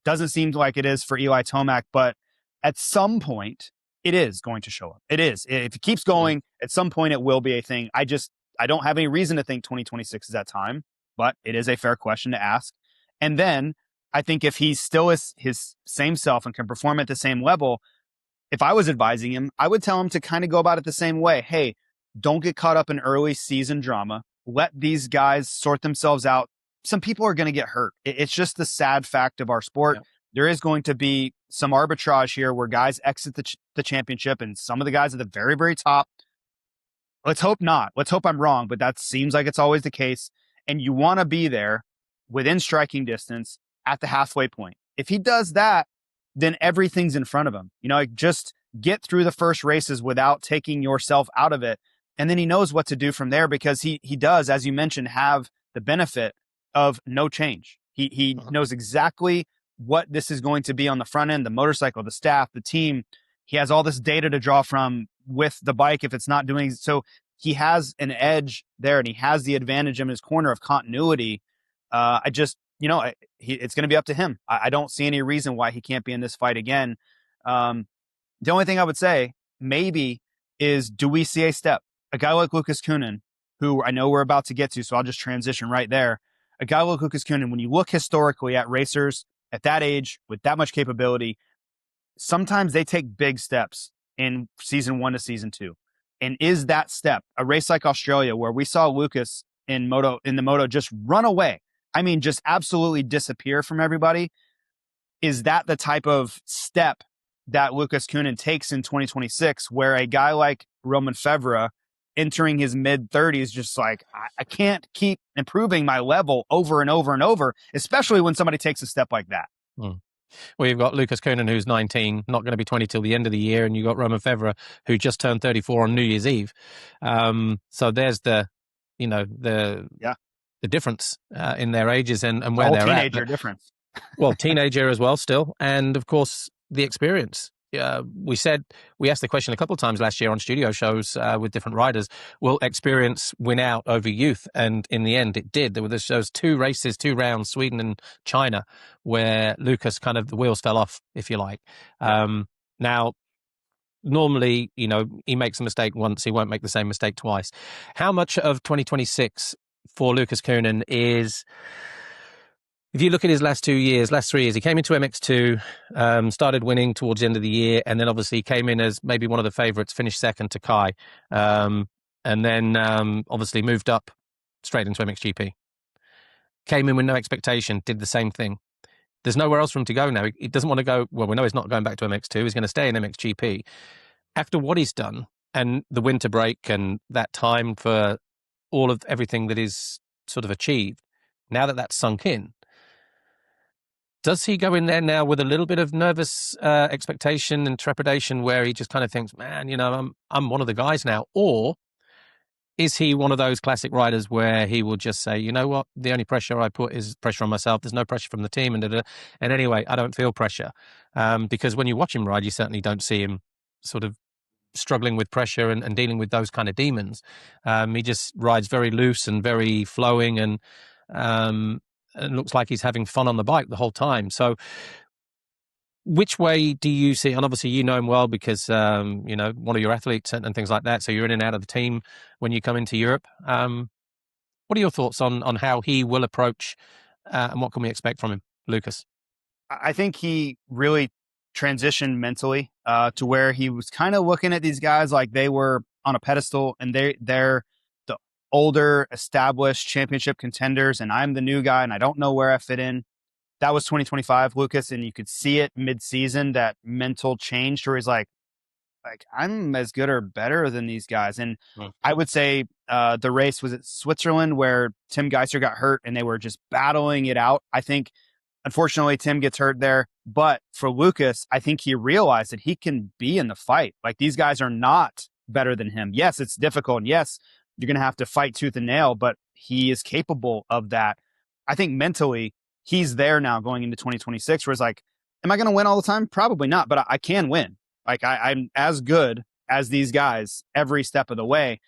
S3: doesn't seem like it is for Eli Tomac, but at some point it is going to show up. It is. If it keeps going, at some point it will be a thing. I don't have any reason to think 2026 is that time, but it is a fair question to ask. And then I think if he's still his same self and can perform at the same level, if I was advising him, I would tell him to kind of go about it the same way. Hey, don't get caught up in early season drama. Let these guys sort themselves out. Some people are going to get hurt. It's just the sad fact of our sport. Yeah. There is going to be some arbitrage here where guys exit the championship, and some of the guys at the very, very top. Let's hope not. Let's hope I'm wrong, but that seems like it's always the case. And you want to be there within striking distance at the halfway point. If he does that, then everything's in front of him. Just get through the first races without taking yourself out of it. And then he knows what to do from there, because he does, as you mentioned, have the benefit of no change. He knows exactly what this is going to be on the front end, the motorcycle, the staff, the team. He has all this data to draw from with the bike if it's not doing so. He has an edge there, and he has the advantage in his corner of continuity. It's going to be up to him. I don't see any reason why he can't be in this fight again. The only thing I would say maybe is, do we see a step? A guy like Lucas Kuhnen, who I know we're about to get to, so I'll just transition right there. A guy like Lucas Kuhnen, when you look historically at racers at that age with that much capability, sometimes they take big steps in season 1 to season 2. And is that step a race like Australia, where we saw Lucas in the moto just run away? I mean, just absolutely disappear from everybody. is that the type of step that Lucas Koenen takes in 2026, where a guy like Romain Febvre entering his mid-30s, just like, I can't keep improving my level over and over and over, especially when somebody takes a step like that.
S2: Well, you've got Lucas Koenen, who's 19, not going to be 20 till the end of the year, and you've got Romain Febvre, who just turned 34 on New Year's Eve. So there's the difference in their ages and where they're at.
S3: Teenager difference.
S2: Well, teenager as well still, and of course the experience. We asked the question a couple of times last year on studio shows with different riders, will experience win out over youth? And in the end, it did. There were those 2 races, 2 rounds, Sweden and China, where Lucas kind of, the wheels fell off, if you like. Now, normally, he makes a mistake once, he won't make the same mistake twice. How much of 2026 for Lucas Koenen is... If you look at his last 3 years, he came into MX2, started winning towards the end of the year, and then obviously came in as maybe one of the favourites, finished second to Kai, and then obviously moved up straight into MXGP. Came in with no expectation, did the same thing. There's nowhere else for him to go now. He doesn't want to go, well, we know he's not going back to MX2, he's going to stay in MXGP. After what he's done, and the winter break, and that time for all of everything that he's sort of achieved, now that that's sunk in, does he go in there now with a little bit of nervous expectation and trepidation, where he just kind of thinks, man, I'm one of the guys now? Or is he one of those classic riders where he will just say, you know what, the only pressure I put is pressure on myself. There's no pressure from the team. And anyway, I don't feel pressure. Because when you watch him ride, you certainly don't see him sort of struggling with pressure and dealing with those kind of demons. He just rides very loose and very flowing, and it looks like he's having fun on the bike the whole time. So which way do you see, and obviously you know him well because, one of your athletes and things like that, so you're in and out of the team when you come into Europe. What are your thoughts on how he will approach and what can we expect from him, Lucas?
S3: I think he really transitioned mentally to where he was kind of looking at these guys like they were on a pedestal, and they're the older, established championship contenders, and I'm the new guy, and I don't know where I fit in. That was 2025, Lucas, and you could see it mid-season, that mental change where he's like, I'm as good or better than these guys. And I would say the race was at Switzerland where Tim Geiser got hurt and they were just battling it out. I think, unfortunately, Tim gets hurt there. But for Lucas, I think he realized that he can be in the fight. Like, these guys are not better than him. Yes, it's difficult. And yes, you're going to have to fight tooth and nail, but he is capable of that. I think mentally, he's there now going into 2026 where it's like, am I going to win all the time? Probably not, but I can win. Like, I'm as good as these guys every step of the way.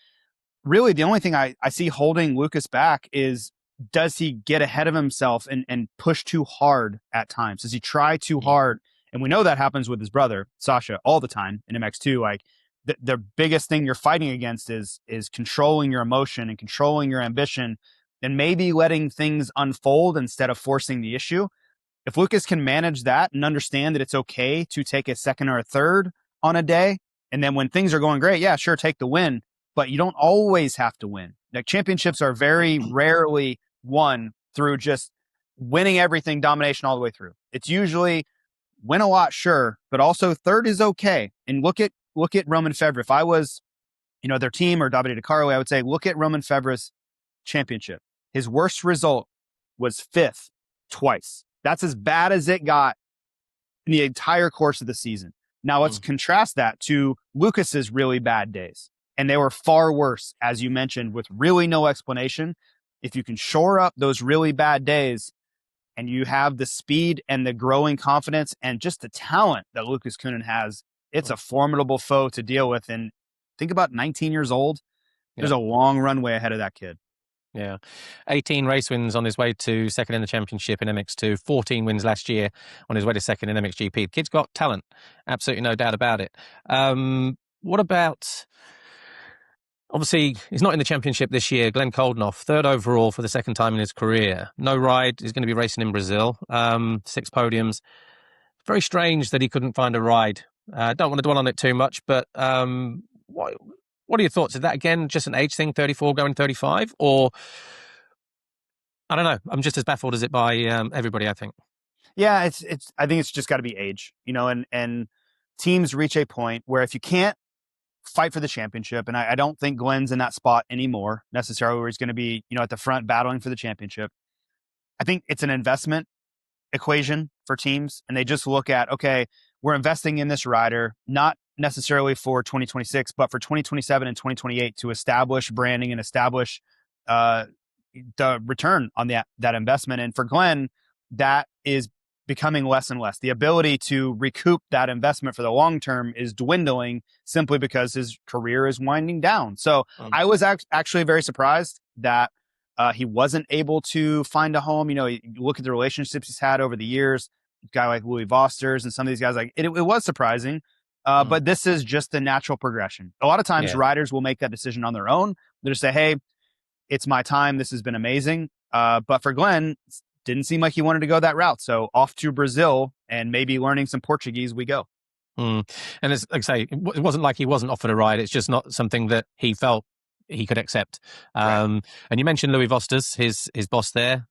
S3: Really, the only thing I see holding Lucas back is, does he get ahead of himself and push too hard at times? Does he try too hard? And we know that happens with his brother, Sasha, all the time in MX2. Like, the biggest thing you're fighting against is controlling your emotion and controlling your ambition and maybe letting things unfold instead of forcing the issue. If Lucas can manage that and understand that it's okay to take a second or a third on a day, and then when things are going great, yeah, sure, take the win, but you don't always have to win. Like, championships are very rarely won through just winning everything, domination all the way through. It's usually win a lot, sure, but also third is okay. And look at Romain Febvre. If I was, their team or Davide De Carlo, I would say, look at Romain Febvre's championship. His worst result was fifth twice. That's as bad as it got in the entire course of the season. Now let's contrast that to Lucas's really bad days. And they were far worse, as you mentioned, with really no explanation. If you can shore up those really bad days and you have the speed and the growing confidence and just the talent that Lucas Koenen has, it's a formidable foe to deal with. And think about 19 years old. There's a long runway ahead of that kid.
S2: Yeah. 18 race wins on his way to second in the championship in MX2, 14 wins last year on his way to second in MXGP. The kid's got talent. Absolutely no doubt about it. What about, obviously, he's not in the championship this year. Glenn Koldenoff, third overall for the second time in his career. No ride. He's going to be racing in Brazil. 6 podiums. Very strange that he couldn't find a ride. Don't want to dwell on it too much, but what are your thoughts? Is that, again, just an age thing, 34 going 35? Or, I don't know, I'm just as baffled as it by everybody, I think.
S3: Yeah, I think it's just got to be age, and teams reach a point where if you can't fight for the championship, and I don't think Glenn's in that spot anymore necessarily where he's going to be, at the front battling for the championship. I think it's an investment equation for teams, and they just look at, okay, we're investing in this rider, not necessarily for 2026, but for 2027 and 2028 to establish branding and establish the return on that investment. And for Glenn, that is becoming less and less. The ability to recoup that investment for the long term is dwindling simply because his career is winding down. So I was actually very surprised that he wasn't able to find a home. You look at the relationships he's had over the years, a guy like Louis Vosters and some of these guys, like it was surprising. But this is just the natural progression. A lot of times riders will make that decision on their own. They'll just say, hey, it's my time. This has been amazing. But for Glenn, didn't seem like he wanted to go that route. So off to Brazil and maybe learning some Portuguese we go.
S2: And it's like I say, it wasn't like he wasn't offered a ride. It's just not something that he felt he could accept. Right. And you mentioned Louis Vosters, his boss there.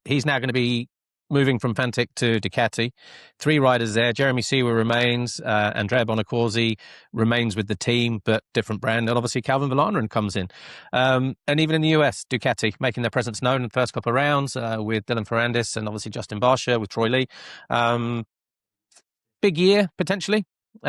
S2: He's now going to be moving from Fantic to Ducati. 3 riders there. Jeremy Seewer remains. Andrea Bonacorsi remains with the team, but different brand. And obviously Calvin Villanoren comes in. And even in the US, Ducati making their presence known in the first couple of rounds with Dylan Ferrandis and obviously Justin Barsha with Troy Lee. Big year, potentially.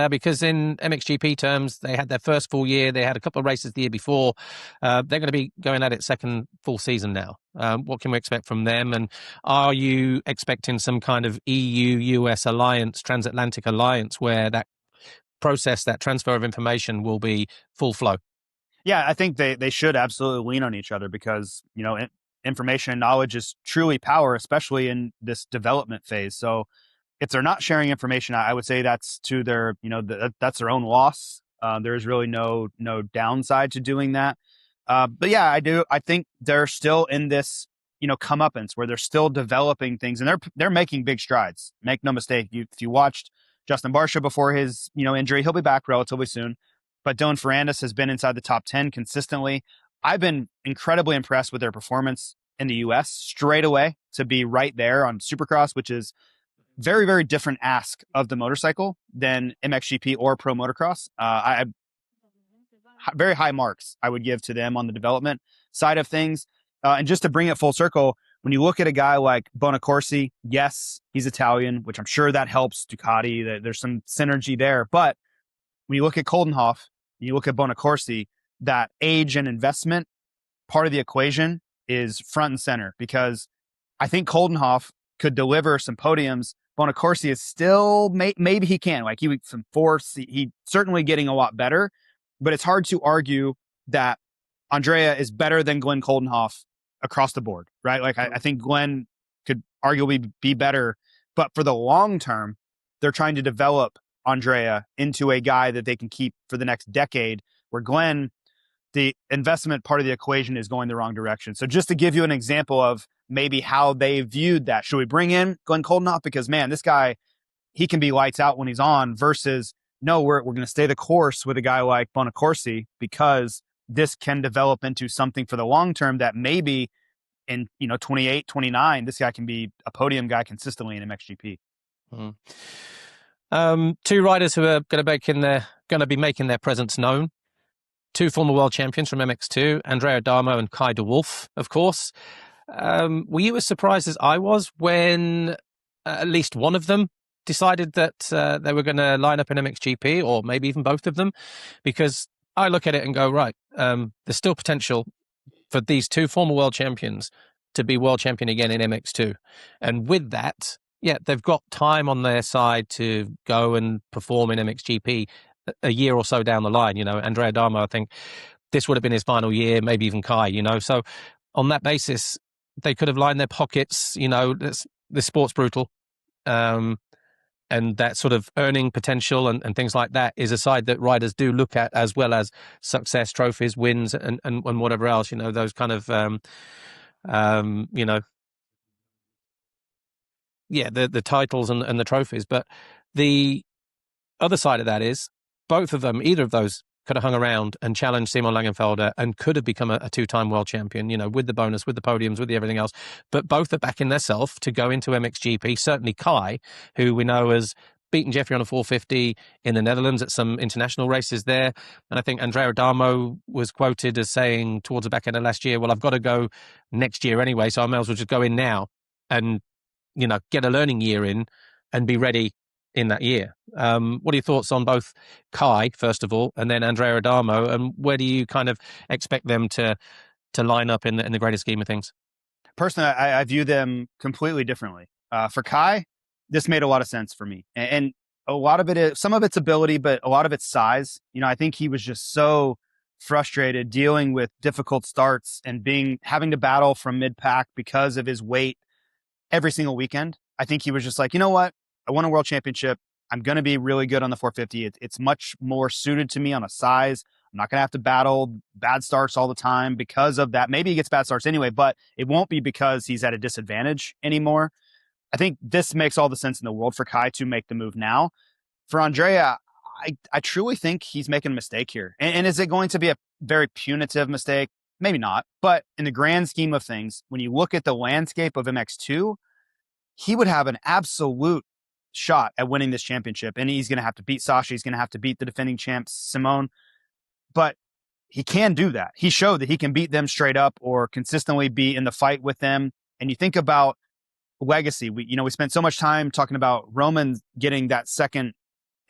S2: Because in MXGP terms, they had their first full year. They had a couple of races the year before. They're going to be going at it second full season now. What can we expect from them? And are you expecting some kind of EU-US alliance, transatlantic alliance, where that process, that transfer of information will be full flow?
S3: Yeah, I think they should absolutely lean on each other because, information and knowledge is truly power, especially in this development phase. So if they're not sharing information, I would say that's to their, that's their own loss. There's really no downside to doing that. But yeah, I think they're still in this, comeuppance where they're still developing things and they're making big strides. Make no mistake. If you watched Justin Barsha before his, injury, he'll be back relatively soon. But Dylan Ferrandis has been inside the top 10 consistently. I've been incredibly impressed with their performance in the US straight away to be right there on Supercross, which is very, very different ask of the motorcycle than MXGP or Pro Motocross. Very high marks I would give to them on the development side of things. And just to bring it full circle, when you look at a guy like Bonacorsi, yes, he's Italian, which I'm sure that helps Ducati. There's some synergy there. But when you look at Coldenhoff, you look at Bonacorsi, that age and investment part of the equation is front and center because I think Coldenhoff could deliver some podiums. Bonacorsi is still, maybe he can. Like he from fourth, he's certainly getting a lot better, but it's hard to argue that Andrea is better than Glenn Coldenhoff across the board, right? Like I think Glenn could arguably be better, but for the long term, they're trying to develop Andrea into a guy that they can keep for the next decade, where Glenn, the investment part of the equation is going the wrong direction. So just to give you an example of maybe how they viewed that, should we bring in Glenn Coldenhoff? Because man, this guy, he can be lights out when he's on versus no, we're going to stay the course with a guy like Bonacorsi because this can develop into something for the long term that maybe in 28, 29, this guy can be a podium guy consistently in MXGP.
S2: Mm-hmm. 2 riders who are going to be making their presence known. 2 former world champions from MX2, Andrea Adamo and Kai de Wolf, of course. Were you as surprised as I was when at least one of them decided that they were going to line up in MXGP, or maybe even both of them? Because I look at it and go, right, there's still potential for these 2 former world champions to be world champion again in MX2. And with that, yeah, they've got time on their side to go and perform in MXGP a year or so down the line. Andrea Adamo, I think this would have been his final year, maybe even Kai, So on that basis, they could have lined their pockets. This sport's brutal. And that sort of earning potential and things like that is a side that riders do look at, as well as success, trophies, wins, and whatever else, those kind of, the titles and the trophies. But the other side of that is either of those could have hung around and challenged Simon Langenfelder and could have become a two-time world champion, with the bonus, with the podiums, with everything else. But both are backing themselves to go into MXGP. Certainly Kai, who we know has beaten Jeffrey on a 450 in the Netherlands at some international races there. And I think Andrea Adamo was quoted as saying towards the back end of last year, well, I've got to go next year anyway, so I may as well just go in now and, get a learning year in and be ready in that year. What are your thoughts on both Kai, first of all, and then Andrea Adamo, and where do you kind of expect them to line up in the greater scheme of things?
S3: Personally, I view them completely differently. For Kai, this made a lot of sense for me. And a lot of it is, some of it's ability, but a lot of it's size. I think he was just so frustrated dealing with difficult starts and having to battle from mid-pack because of his weight every single weekend. I think he was just like, you know what? I won a world championship. I'm going to be really good on the 450. It's much more suited to me on a size. I'm not going to have to battle bad starts all the time because of that. Maybe he gets bad starts anyway, but it won't be because he's at a disadvantage anymore. I think this makes all the sense in the world for Kai to make the move now. For Andrea, I truly think he's making a mistake here. And is it going to be a very punitive mistake? Maybe not. But in the grand scheme of things, when you look at the landscape of MX2, he would have an absolute shot at winning this championship. And he's going to have to beat Sasha. He's going to have to beat the defending champs, Simone. But he can do that. He showed that he can beat them straight up or consistently be in the fight with them. And you think about legacy. We spent so much time talking about Roman getting that second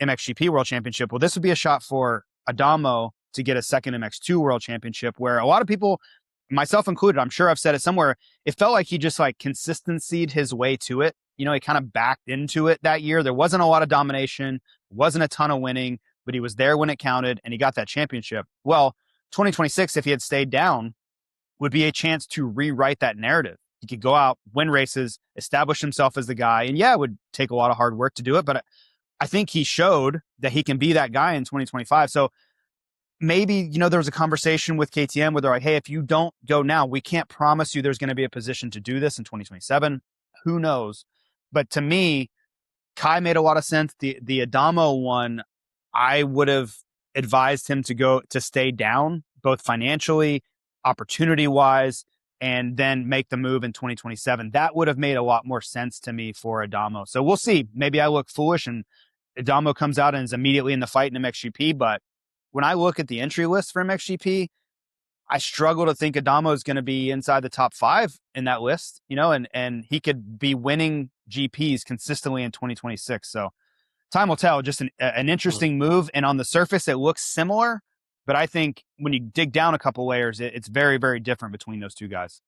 S3: MXGP World Championship. Well, this would be a shot for Adamo to get a second MX2 World Championship, where a lot of people, myself included, I'm sure I've said it somewhere, it felt like he just consistency'd his way to it. He kind of backed into it that year. There wasn't a lot of domination, wasn't a ton of winning, but he was there when it counted and he got that championship. Well, 2026, if he had stayed down, would be a chance to rewrite that narrative. He could go out, win races, establish himself as the guy. And yeah, it would take a lot of hard work to do it, but I think he showed that he can be that guy in 2025. So maybe, there was a conversation with KTM where they're like, hey, if you don't go now, we can't promise you there's going to be a position to do this in 2027. Who knows? But to me, Kai made a lot of sense. The Adamo one, I would have advised him to stay down, both financially, opportunity wise, and then make the move in 2027. That would have made a lot more sense to me for Adamo. So we'll see. Maybe I look foolish and Adamo comes out and is immediately in the fight in MXGP. But when I look at the entry list for MXGP, I struggle to think Adamo is going to be inside the top 5 in that list, and he could be winning GPs consistently in 2026. So time will tell. Just an interesting move. And on the surface, it looks similar. But I think when you dig down a couple layers, it's very, very different between those two guys.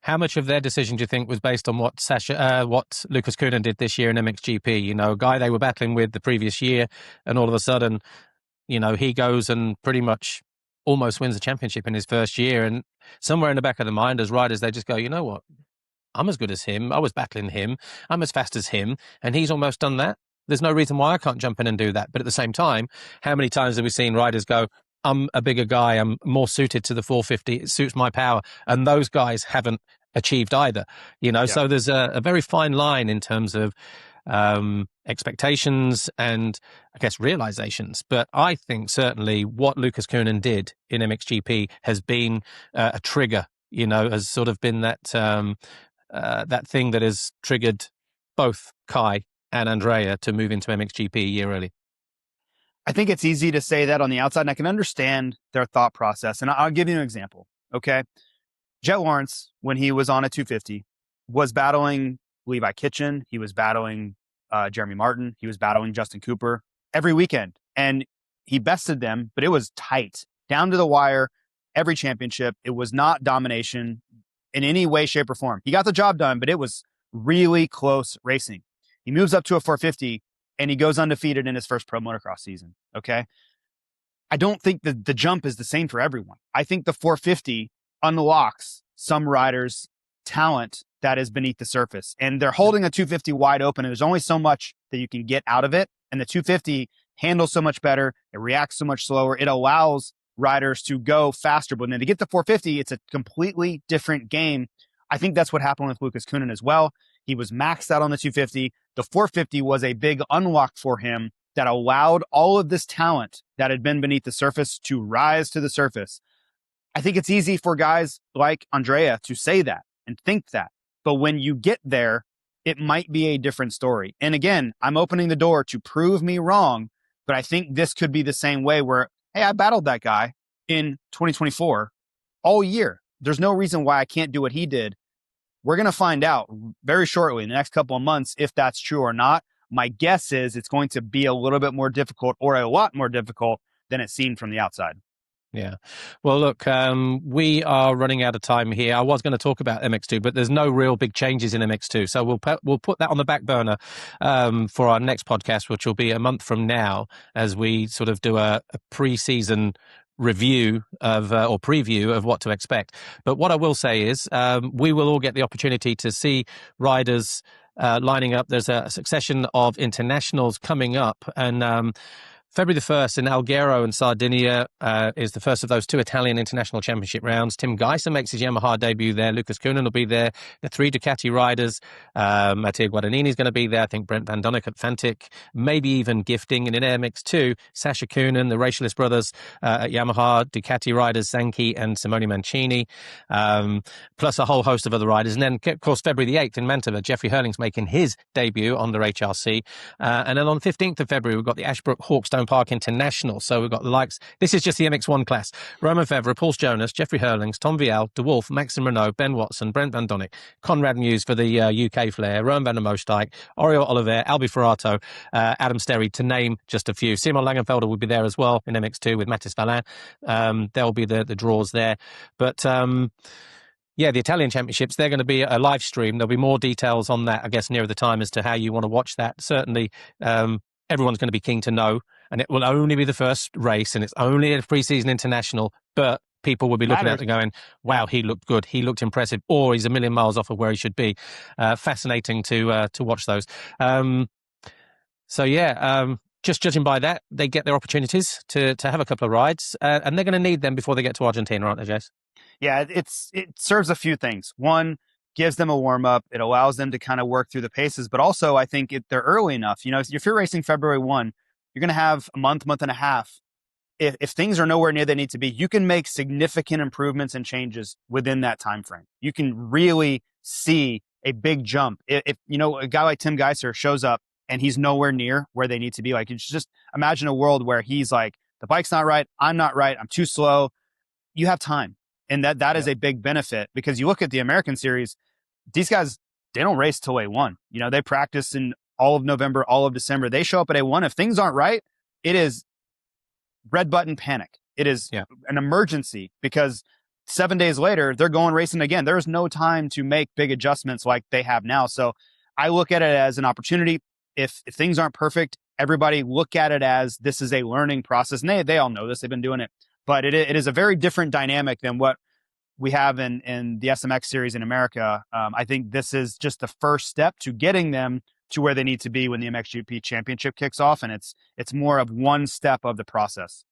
S2: How much of their decision do you think was based on what Lucas Kunin did this year in MXGP? A guy they were battling with the previous year, and all of a sudden, he goes and pretty much almost wins the championship in his first year. And somewhere in the back of the mind, as riders, they just go, you know what? I'm as good as him. I was battling him. I'm as fast as him. And he's almost done that. There's no reason why I can't jump in and do that. But at the same time, how many times have we seen riders go, I'm a bigger guy, I'm more suited to the 450, it suits my power. And those guys haven't achieved either, Yeah. So there's a very fine line in terms of expectations and, I guess, realizations. But I think certainly what Lucas Kunin did in MXGP has been a trigger, has sort of been that that thing that has triggered both Kai and Andrea to move into MXGP a year early.
S3: I think it's easy to say that on the outside, and I can understand their thought process. And I'll give you an example, okay? Jet Lawrence, when he was on a 250, was battling Levi Kitchen. He was battling Jeremy Martin. He was battling Justin Cooper every weekend. And he bested them, but it was tight, down to the wire, every championship. It was not domination in any way, shape, or form. He got the job done, but it was really close racing. He moves up to a 450, and he goes undefeated in his first pro motocross season, okay? I don't think the jump is the same for everyone. I think the 450 unlocks some riders' talent that is beneath the surface. And they're holding a 250 wide open, and there's only so much that you can get out of it. And the 250 handles so much better. It reacts so much slower. It allows riders to go faster. But then to get the 450, it's a completely different game. I think that's what happened with Lucas Kunin as well. He was maxed out on the 250. The 450 was a big unlock for him that allowed all of this talent that had been beneath the surface to rise to the surface. I think it's easy for guys like Andrea to say that and think that. But when you get there, it might be a different story. And again, I'm opening the door to prove me wrong, but I think this could be the same way where, hey, I battled that guy in 2024 all year. There's no reason why I can't do what he did. We're going to find out very shortly in the next couple of months if that's true or not. My guess is it's going to be a little bit more difficult, or a lot more difficult than it seemed from the outside.
S2: Yeah. Well, look, we are running out of time here. I was going to talk about MX2, but there's no real big changes in MX2. So we'll put that on the back burner for our next podcast, which will be a month from now, as we sort of do a pre-season review of or preview of what to expect. But what I will say is we will all get the opportunity to see riders lining up. There's a succession of internationals coming up, and February the 1st in Alghero in Sardinia is the first of those 2 Italian International Championship rounds. Tim Geiser makes his Yamaha debut there. Lucas Koenen will be there. The 3 Ducati riders. Matteo Guadagnini is going to be there. I think Brent Van Donnick at Fantic. Maybe even gifting. And in MX2, Sasha Koenen, the Racialist brothers at Yamaha, Ducati riders, Zanchi and Simone Mancini, plus a whole host of other riders. And then, of course, February the 8th in Mantova, Jeffrey Hurling's making his debut under HRC. And then on the 15th of February, we've got the Ashbrook Hawkstone Park International. So we've got the likes, this is just the MX1 class, Roman Fevre, Paul Jonas, Jeffrey Hurlings, Tom Vial, De Wolf, Maxim Renault, Ben Watson, Brent Van Donnick, Conrad Muse for the UK flair, Rowan van der Moostijk, Oriol Oliver, Albi Ferrato, Adam Sterry, to name just a few. Simon Langenfelder will be there as well in MX2 with Mathis Valin. There'll be the draws there. But yeah, the Italian Championships, they're going to be a live stream. There'll be more details on that, I guess, nearer the time as to how you want to watch that. Certainly, everyone's going to be keen to know. And it will only be the first race, and it's only a pre-season international, but people will be looking at it going, wow, he looked good, he looked impressive, or he's a million miles off of where he should be. Fascinating to watch those. So yeah, just judging by that, they get their opportunities to have a couple of rides, and they're going to need them before they get to Argentina, aren't they, Jace?
S3: Yeah, it serves a few things. One, gives them a warm-up. It allows them to kind of work through the paces, but also I think they're early enough. You know, if you're racing February 1, you're going to have a month and a half. If things are nowhere near they need to be, you can make significant improvements and changes within that time frame. You can really see a big jump. If you know, a guy like Tim Geiser shows up and he's nowhere near where they need to be, like, you just imagine a world where he's like, the bike's not right, I'm not right, I'm too slow. You have time. And that is a big benefit, because you look at the American series, these guys, they don't race till A1. You know, they practice in all of November, all of December. They show up at A1. If things aren't right, it is red button panic. It is an emergency, because 7 days later, they're going racing again. There's no time to make big adjustments like they have now. So I look at it as an opportunity. If things aren't perfect, everybody look at it as this is a learning process. And they all know this. They've been doing it. But it is a very different dynamic than what we have in the SMX series in America. I think this is just the first step to getting them to where they need to be when the MXGP Championship kicks off, and it's more of one step of the process.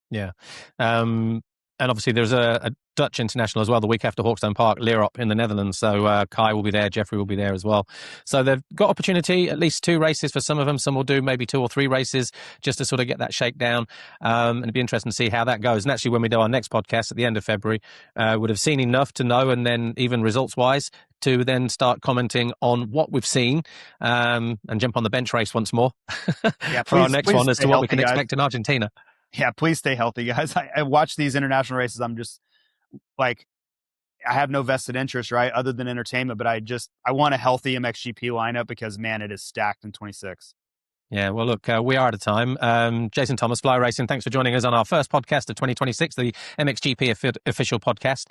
S2: Yeah. And obviously there's a Dutch international as well the week after Hawkstone Park, Leerop in the Netherlands. So Kai will be there, Jeffrey will be there as well. So they've got opportunity, at least 2 races for some of them. Some will do maybe 2 or 3 races just to sort of get that shakedown. And it'd be interesting to see how that goes. And actually, when we do our next podcast at the end of February, would have seen enough to know, and then even results-wise, to then start commenting on what we've seen and jump on the bench race once more for our next one as to what we can expect in Argentina.
S3: Yeah, please stay healthy, guys. I watch these international races. I'm just like, I have no vested interest, right, other than entertainment, but I want a healthy MXGP lineup, because, man, it is stacked in 26.
S2: Yeah, well, look, we are out of time. Jason Thomas, Fly Racing, thanks for joining us on our first podcast of 2026, the MXGP official podcast.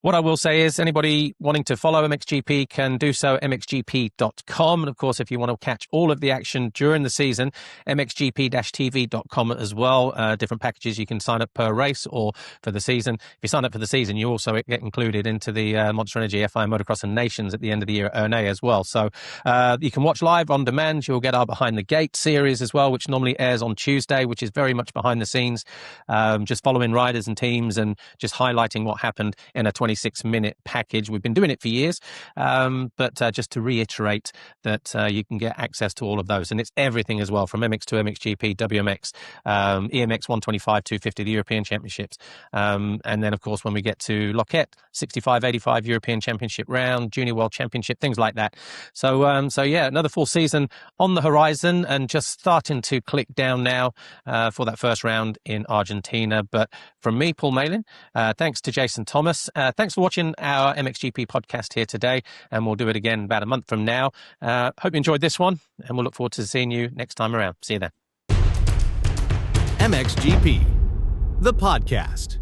S2: What I will say is anybody wanting to follow MXGP can do so at mxgp.com. And of course, if you want to catch all of the action during the season, MXGP-TV.com as well. Different packages you can sign up per race or for the season. If you sign up for the season, you also get included into the Monster Energy FIM Motocross and Nations at the end of the year at Ernée as well. So you can watch live on demand. You'll get our Behind the Gate series as well, which normally airs on Tuesday, which is very much behind the scenes, just following riders and teams and just highlighting what happened in a 20 26-minute package. We've been doing it for years, but just to reiterate that you can get access to all of those. And it's everything as well, from MX2, MXGP, WMX, EMX 125, 250, the European Championships. And then, of course, when we get to Loquet, 65, 85 European Championship round, Junior World Championship, things like that. So yeah, another full season on the horizon and just starting to click down now for that first round in Argentina. But from me, Paul Malin, thanks to Jason Thomas. Thanks for watching our MXGP podcast here today, and we'll do it again about a month from now. Hope you enjoyed this one, and we'll look forward to seeing you next time around. See you then.
S1: MXGP, the podcast.